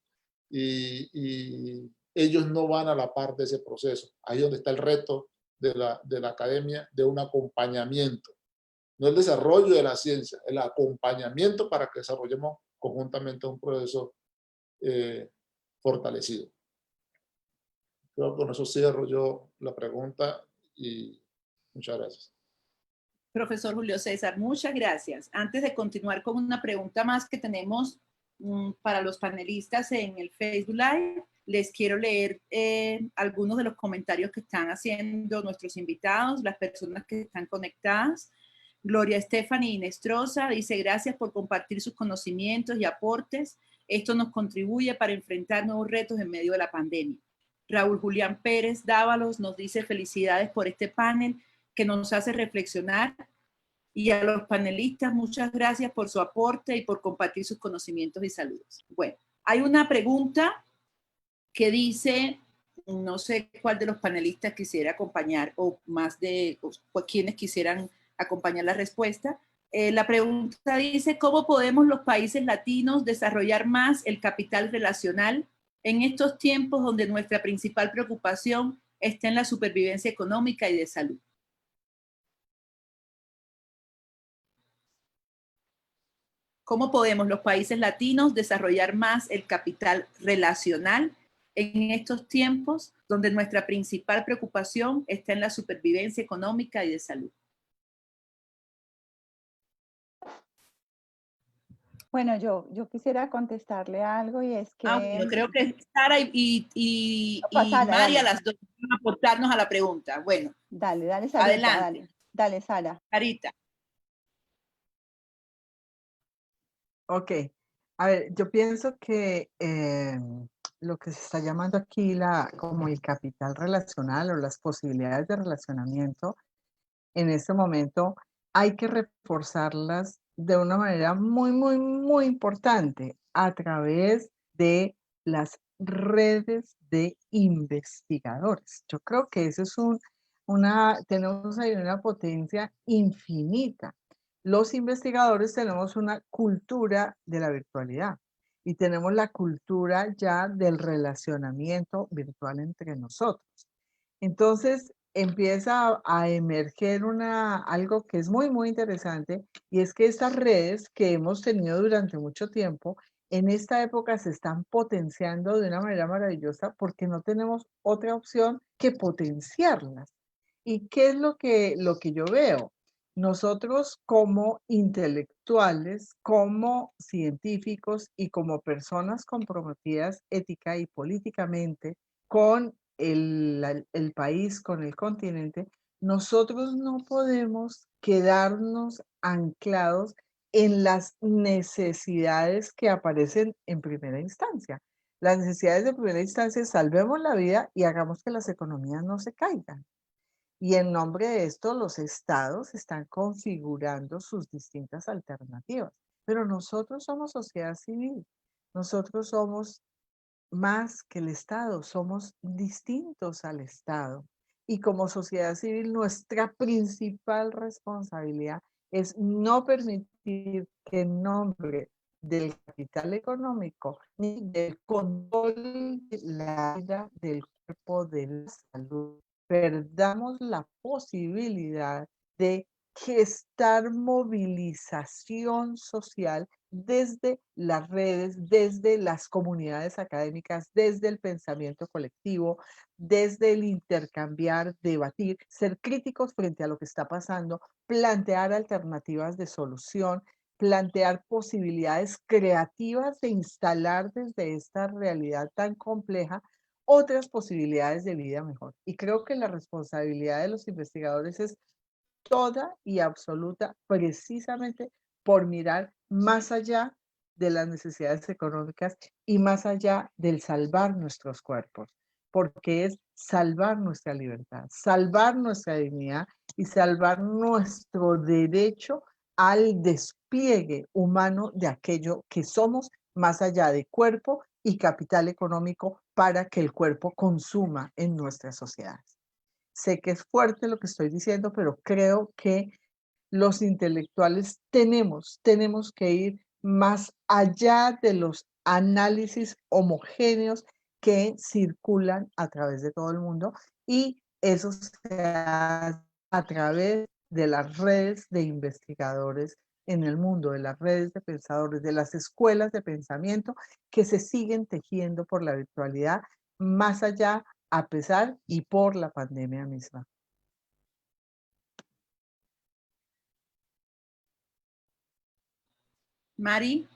y ellos no van a la par de ese proceso. Ahí es donde está el reto de la academia, de un acompañamiento. No el desarrollo de la ciencia, el acompañamiento para que desarrollemos conjuntamente un proceso fortalecido. Creo que con eso cierro yo la pregunta y muchas gracias. Profesor Julio César, muchas gracias. Antes de continuar con una pregunta más que tenemos para los panelistas en el Facebook Live, les quiero leer algunos de los comentarios que están haciendo nuestros invitados, las personas que están conectadas. Gloria Stephanie Inestrosa dice: gracias por compartir sus conocimientos y aportes. Esto nos contribuye para enfrentar nuevos retos en medio de la pandemia. Raúl Julián Pérez Dávalos nos dice: felicidades por este panel que nos hace reflexionar, y a los panelistas muchas gracias por su aporte y por compartir sus conocimientos y saludos. Bueno, hay una pregunta que dice, no sé cuál de los panelistas quisiera acompañar o más de quienes quisieran acompañar la respuesta. La pregunta dice: ¿cómo podemos los países latinos desarrollar más el capital relacional en estos tiempos donde nuestra principal preocupación está en la supervivencia económica y de salud? ¿Cómo podemos los países latinos desarrollar más el capital relacional en estos tiempos donde nuestra principal preocupación está en la supervivencia económica y de salud? Bueno, yo quisiera contestarle algo y es que... Yo creo que Sara y Sara, María, dale. las dos, van a aportarnos a la pregunta. Bueno, Dale, Sarita, adelante. Dale, Sara. Sarita. Ok, a ver, yo pienso que lo que se está llamando aquí como el capital relacional o las posibilidades de relacionamiento, en este momento hay que reforzarlas de una manera muy, muy, muy importante a través de las redes de investigadores. Yo creo que eso es tenemos ahí una potencia infinita. Los investigadores tenemos una cultura de la virtualidad y tenemos la cultura ya del relacionamiento virtual entre nosotros. Entonces empieza a emerger algo que es muy, muy interesante, y es que estas redes que hemos tenido durante mucho tiempo, en esta época se están potenciando de una manera maravillosa porque no tenemos otra opción que potenciarlas. ¿Y qué es lo que yo veo? Nosotros como intelectuales, como científicos y como personas comprometidas ética y políticamente con el país, con el continente, nosotros no podemos quedarnos anclados en las necesidades que aparecen en primera instancia. Las necesidades de primera instancia es salvemos la vida y hagamos que las economías no se caigan. Y en nombre de esto, los estados están configurando sus distintas alternativas. Pero nosotros somos sociedad civil. Nosotros somos más que el Estado, somos distintos al Estado. Y como sociedad civil, nuestra principal responsabilidad es no permitir que en nombre del capital económico ni del control de la vida del cuerpo de la salud, perdamos la posibilidad de gestar movilización social desde las redes, desde las comunidades académicas, desde el pensamiento colectivo, desde el intercambiar, debatir, ser críticos frente a lo que está pasando, plantear alternativas de solución, plantear posibilidades creativas de instalar desde esta realidad tan compleja otras posibilidades de vida mejor. Y creo que la responsabilidad de los investigadores es toda y absoluta precisamente por mirar más allá de las necesidades económicas y más allá del salvar nuestros cuerpos, porque es salvar nuestra libertad, salvar nuestra dignidad y salvar nuestro derecho al despliegue humano de aquello que somos más allá de cuerpo y capital económico para que el cuerpo consuma en nuestras sociedades. Sé que es fuerte lo que estoy diciendo, pero creo que los intelectuales tenemos que ir más allá de los análisis homogéneos que circulan a través de todo el mundo y eso se hace a través de las redes de investigadores en el mundo, de las redes de pensadores, de las escuelas de pensamiento que se siguen tejiendo por la virtualidad, más allá, a pesar y por la pandemia misma. Mari.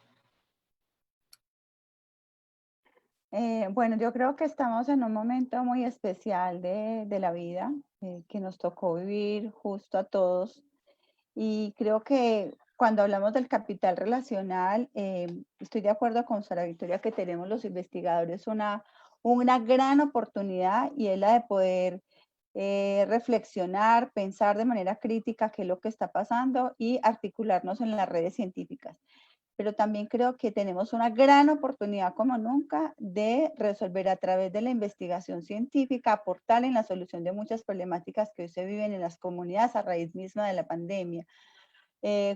Bueno, yo creo que estamos en un momento muy especial de la vida que nos tocó vivir justo a todos. Y creo que cuando hablamos del capital relacional, estoy de acuerdo con Sara Victoria que tenemos los investigadores una gran oportunidad y es la de poder reflexionar, pensar de manera crítica qué es lo que está pasando y articularnos en las redes científicas. Pero también creo que tenemos una gran oportunidad como nunca de resolver a través de la investigación científica, aportar en la solución de muchas problemáticas que hoy se viven en las comunidades a raíz misma de la pandemia.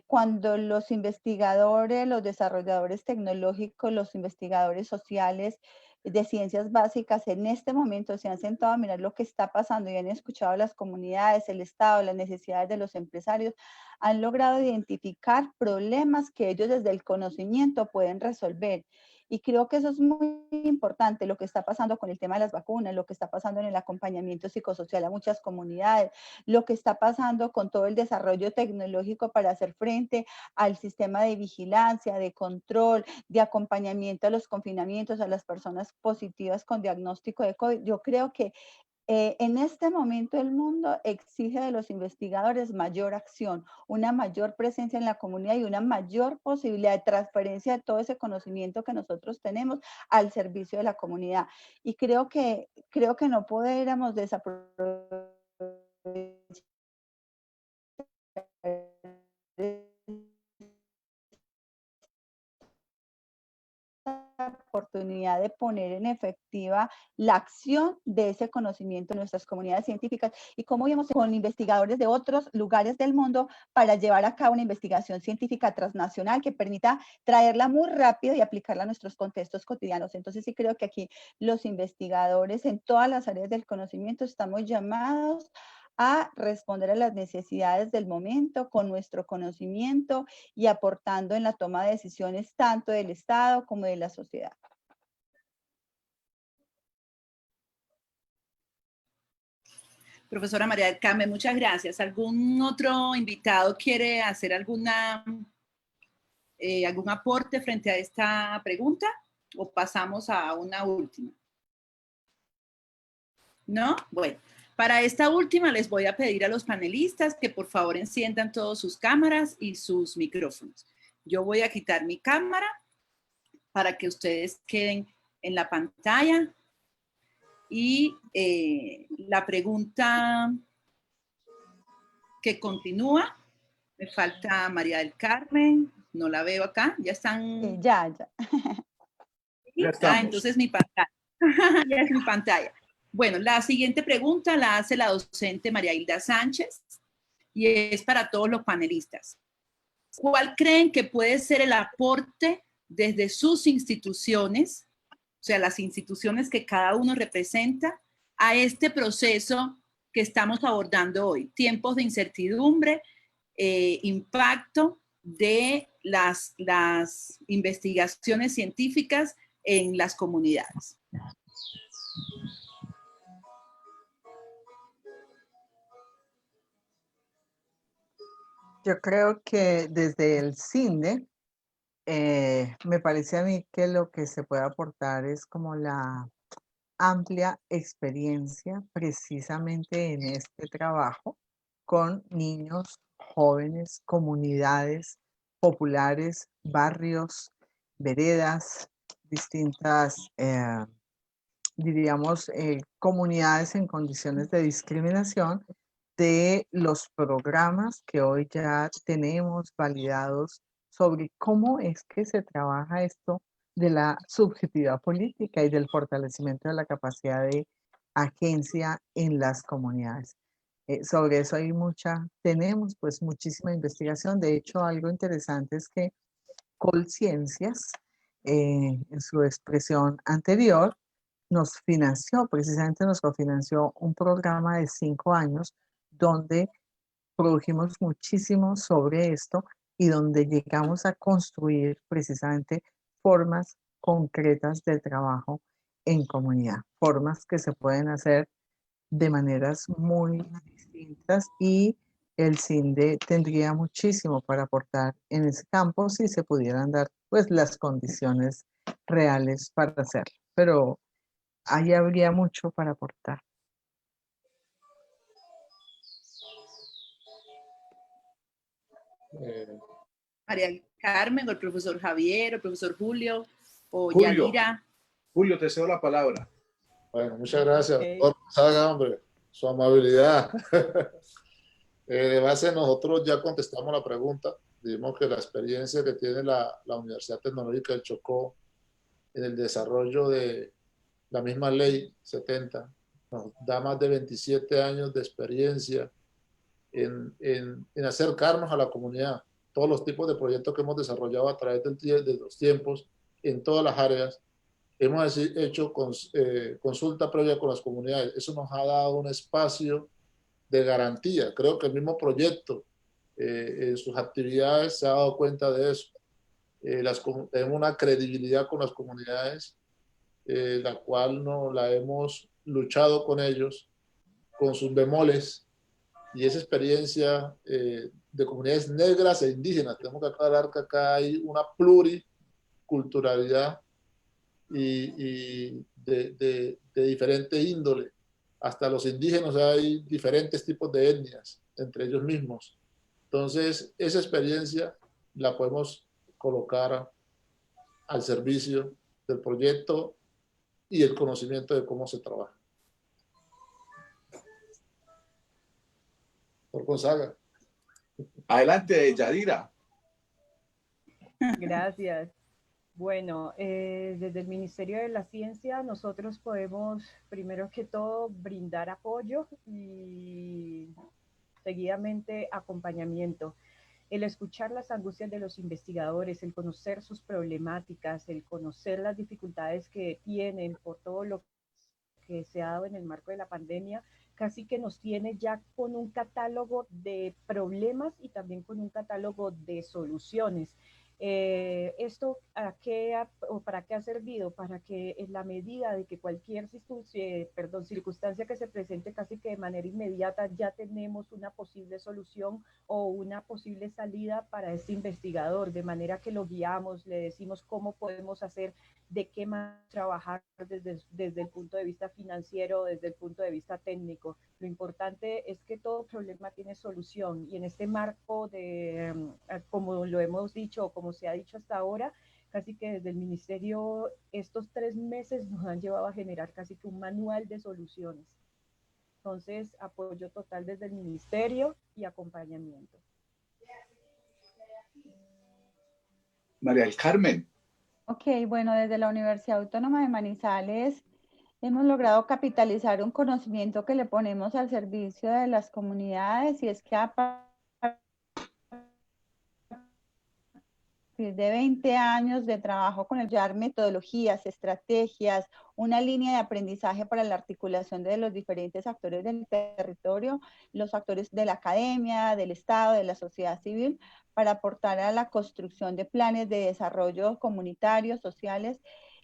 Cuando los investigadores, los desarrolladores tecnológicos, los investigadores sociales de ciencias básicas en este momento se han sentado a mirar lo que está pasando y han escuchado a las comunidades, el Estado, las necesidades de los empresarios, han logrado identificar problemas que ellos desde el conocimiento pueden resolver. Y creo que eso es muy importante, lo que está pasando con el tema de las vacunas, lo que está pasando en el acompañamiento psicosocial a muchas comunidades, lo que está pasando con todo el desarrollo tecnológico para hacer frente al sistema de vigilancia, de control, de acompañamiento a los confinamientos, a las personas positivas con diagnóstico de COVID. Yo creo que en este momento el mundo exige de los investigadores mayor acción, una mayor presencia en la comunidad y una mayor posibilidad de transferencia de todo ese conocimiento que nosotros tenemos al servicio de la comunidad. Y creo que no podríamos desaprovechar oportunidad de poner en efectiva la acción de ese conocimiento en nuestras comunidades científicas y cómo íbamos con investigadores de otros lugares del mundo para llevar a cabo una investigación científica transnacional que permita traerla muy rápido y aplicarla a nuestros contextos cotidianos. Entonces sí creo que aquí los investigadores en todas las áreas del conocimiento estamos llamados a responder a las necesidades del momento con nuestro conocimiento y aportando en la toma de decisiones tanto del Estado como de la sociedad. Profesora María del Carmen, muchas gracias. ¿Algún otro invitado quiere hacer algún aporte frente a esta pregunta? ¿O pasamos a una última? ¿No? Bueno, para esta última les voy a pedir a los panelistas que por favor enciendan todas sus cámaras y sus micrófonos. Yo voy a quitar mi cámara para que ustedes queden en la pantalla. Y la pregunta que continúa, me falta María del Carmen, no la veo acá, ya están. Ya. Ya estamos. Entonces mi pantalla, ya es mi pantalla. Bueno, la siguiente pregunta la hace la docente María Hilda Sánchez y es para todos los panelistas. ¿Cuál creen que puede ser el aporte desde sus instituciones, o sea, las instituciones que cada uno representa, a este proceso que estamos abordando hoy? Tiempos de incertidumbre, impacto de las investigaciones científicas en las comunidades. Yo creo que desde el CINDE, me parece a mí que lo que se puede aportar es como la amplia experiencia precisamente en este trabajo con niños, jóvenes, comunidades populares, barrios, veredas, distintas, diríamos, comunidades en condiciones de discriminación, de los programas que hoy ya tenemos validados sobre cómo es que se trabaja esto de la subjetividad política y del fortalecimiento de la capacidad de agencia en las comunidades. Sobre eso tenemos pues muchísima investigación. De hecho, algo interesante es que Colciencias, en su expresión anterior, precisamente nos cofinanció un programa de 5 años donde produjimos muchísimo sobre esto y donde llegamos a construir precisamente formas concretas de trabajo en comunidad, formas que se pueden hacer de maneras muy distintas, y el CINDE tendría muchísimo para aportar en ese campo si se pudieran dar pues las condiciones reales para hacerlo, pero ahí habría mucho para aportar. María del Carmen, o el profesor Javier, o el profesor Julio, o Julio. Yadira. Julio, te cedo la palabra. Bueno, muchas gracias, Okay. doctor Saga, hombre, su amabilidad. De base, nosotros ya contestamos la pregunta. Dijimos que la experiencia que tiene la Universidad Tecnológica del Chocó en el desarrollo de la misma ley 70 nos da más de 27 años de experiencia en acercarnos a la comunidad. Todos los tipos de proyectos que hemos desarrollado a través de los tiempos en todas las áreas. Hemos hecho consulta previa con las comunidades. Eso nos ha dado un espacio de garantía. Creo que el mismo proyecto en sus actividades se ha dado cuenta de eso. Tenemos una credibilidad con las comunidades, la cual no la hemos luchado con ellos, con sus bemoles, y esa experiencia de comunidades negras e indígenas. Tenemos que aclarar que acá hay una pluriculturalidad y de diferente índole. Hasta los indígenas hay diferentes tipos de etnias entre ellos mismos. Entonces, esa experiencia la podemos colocar al servicio del proyecto y el conocimiento de cómo se trabaja. Por Gonzaga. Adelante, Yadira. Gracias. Bueno, desde el Ministerio de la Ciencia nosotros podemos, primero que todo, brindar apoyo y seguidamente acompañamiento. El escuchar las angustias de los investigadores, el conocer sus problemáticas, el conocer las dificultades que tienen por todo lo que se ha dado en el marco de la pandemia, casi que nos tiene ya con un catálogo de problemas y también con un catálogo de soluciones. ¿Esto para qué ha servido? Para que en la medida de que cualquier circunstancia que se presente casi que de manera inmediata ya tenemos una posible solución o una posible salida para este investigador, de manera que lo guiamos, le decimos cómo podemos hacer, de qué más trabajar desde el punto de vista financiero, desde el punto de vista técnico. Lo importante es que todo problema tiene solución y en este marco de, como lo hemos dicho, como se ha dicho hasta ahora, casi que desde el ministerio estos 3 meses nos han llevado a generar casi que un manual de soluciones. Entonces, apoyo total desde el ministerio y acompañamiento. María del Carmen. Ok, bueno, desde la Universidad Autónoma de Manizales hemos logrado capitalizar un conocimiento que le ponemos al servicio de las comunidades, y es que a partir de 20 años de trabajo con el YAR, metodologías, estrategias, una línea de aprendizaje para la articulación de los diferentes actores del territorio, los actores de la academia, del Estado, de la sociedad civil, para aportar a la construcción de planes de desarrollo comunitarios, sociales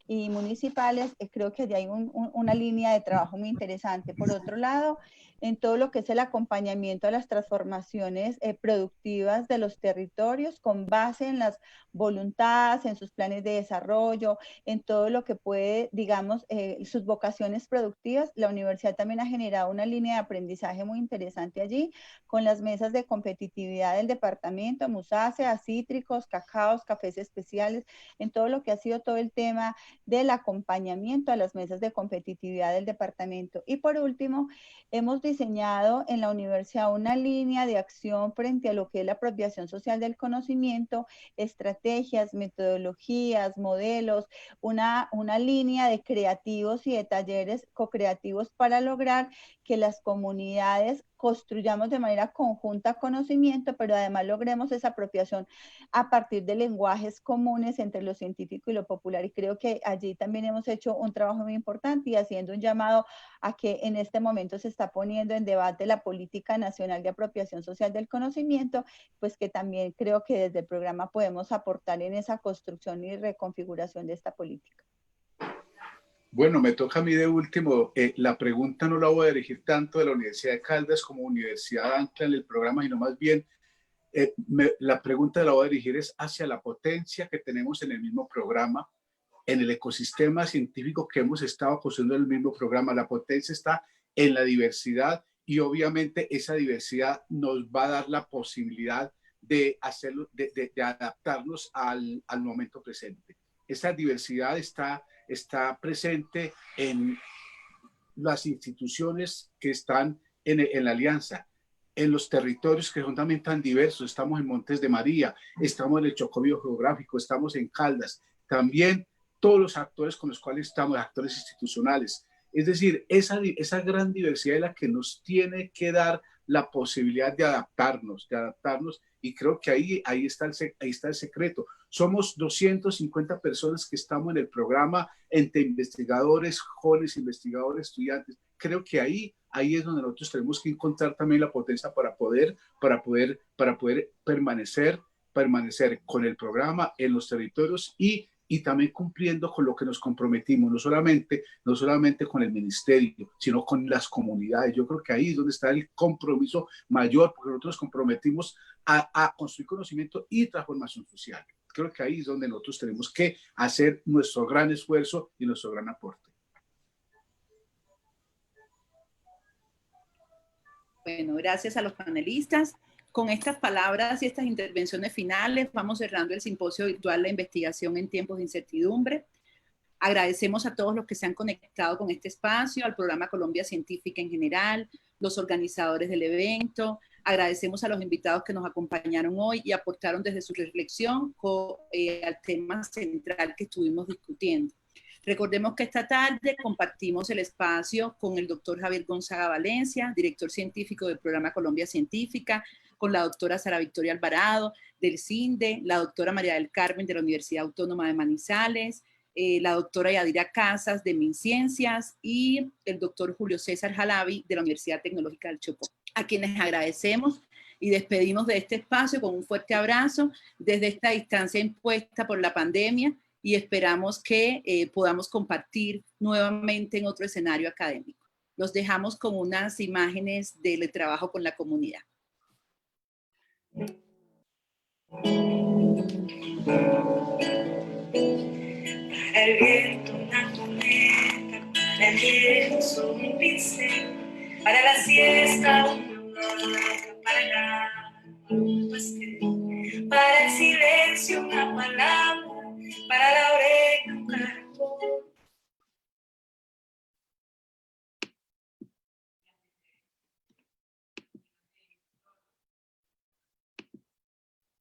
y municipales. Creo que allí hay una línea de trabajo muy interesante. Por otro lado, en todo lo que es el acompañamiento a las transformaciones productivas de los territorios con base en las voluntades, en sus planes de desarrollo, en todo lo que puede, digamos, sus vocaciones productivas. La universidad también ha generado una línea de aprendizaje muy interesante allí, con las mesas de competitividad del departamento, musácea, cítricos, cacaos, cafés especiales, en todo lo que ha sido todo el tema del acompañamiento a las mesas de competitividad del departamento. Y por último, hemos diseñado en la universidad una línea de acción frente a lo que es la apropiación social del conocimiento, estrategias, metodologías, modelos, una línea de creativos y de talleres co-creativos para lograr que las comunidades construyamos de manera conjunta conocimiento, pero además logremos esa apropiación a partir de lenguajes comunes entre lo científico y lo popular. Y creo que allí también hemos hecho un trabajo muy importante y haciendo un llamado a que en este momento se está poniendo en debate la política nacional de apropiación social del conocimiento, pues que también creo que desde el programa podemos aportar en esa construcción y reconfiguración de esta política. Bueno, me toca a mí de último. La pregunta no la voy a dirigir tanto de la Universidad de Caldas como Universidad Ancla en el programa, sino más bien la pregunta la voy a dirigir es hacia la potencia que tenemos en el mismo programa, en el ecosistema científico que hemos estado construyendo en el mismo programa. La potencia está en la diversidad y obviamente esa diversidad nos va a dar la posibilidad de hacerlo, de adaptarnos al momento presente. Esa diversidad está presente en las instituciones que están en la alianza, en los territorios que son también tan diversos. Estamos en Montes de María, estamos en el Chocó biogeográfico, estamos en Caldas, también todos los actores con los cuales estamos, actores institucionales. Es decir, esa gran diversidad es la que nos tiene que dar la posibilidad de adaptarnos, y creo que ahí está el secreto. Somos 250 personas que estamos en el programa, entre investigadores, jóvenes investigadores, estudiantes. Creo que ahí es donde nosotros tenemos que encontrar también la potencia para poder permanecer con el programa en los territorios y también cumpliendo con lo que nos comprometimos, no solamente con el ministerio, sino con las comunidades. Yo creo que ahí es donde está el compromiso mayor, porque nosotros nos comprometimos a construir conocimiento y transformación social. Creo que ahí es donde nosotros tenemos que hacer nuestro gran esfuerzo y nuestro gran aporte. Bueno, gracias a los panelistas. Con estas palabras y estas intervenciones finales, vamos cerrando el simposio virtual La investigación en tiempos de incertidumbre. Agradecemos a todos los que se han conectado con este espacio, al programa Colombia Científica en general, los organizadores del evento. Agradecemos a los invitados que nos acompañaron hoy y aportaron desde su reflexión al tema central que estuvimos discutiendo. Recordemos que esta tarde compartimos el espacio con el doctor Javier Gonzaga Valencia, director científico del programa Colombia Científica, con la doctora Sara Victoria Alvarado del CINDE, la doctora María del Carmen de la Universidad Autónoma de Manizales, la doctora Yadira Casas de MinCiencias y el doctor Julio César Jalabi de la Universidad Tecnológica del Chocó, a quienes agradecemos y despedimos de este espacio con un fuerte abrazo desde esta distancia impuesta por la pandemia y esperamos que podamos compartir nuevamente en otro escenario académico. Los dejamos con unas imágenes del trabajo con la comunidad. Para el viento una cometa, para el lienzo un pincel, para la siesta un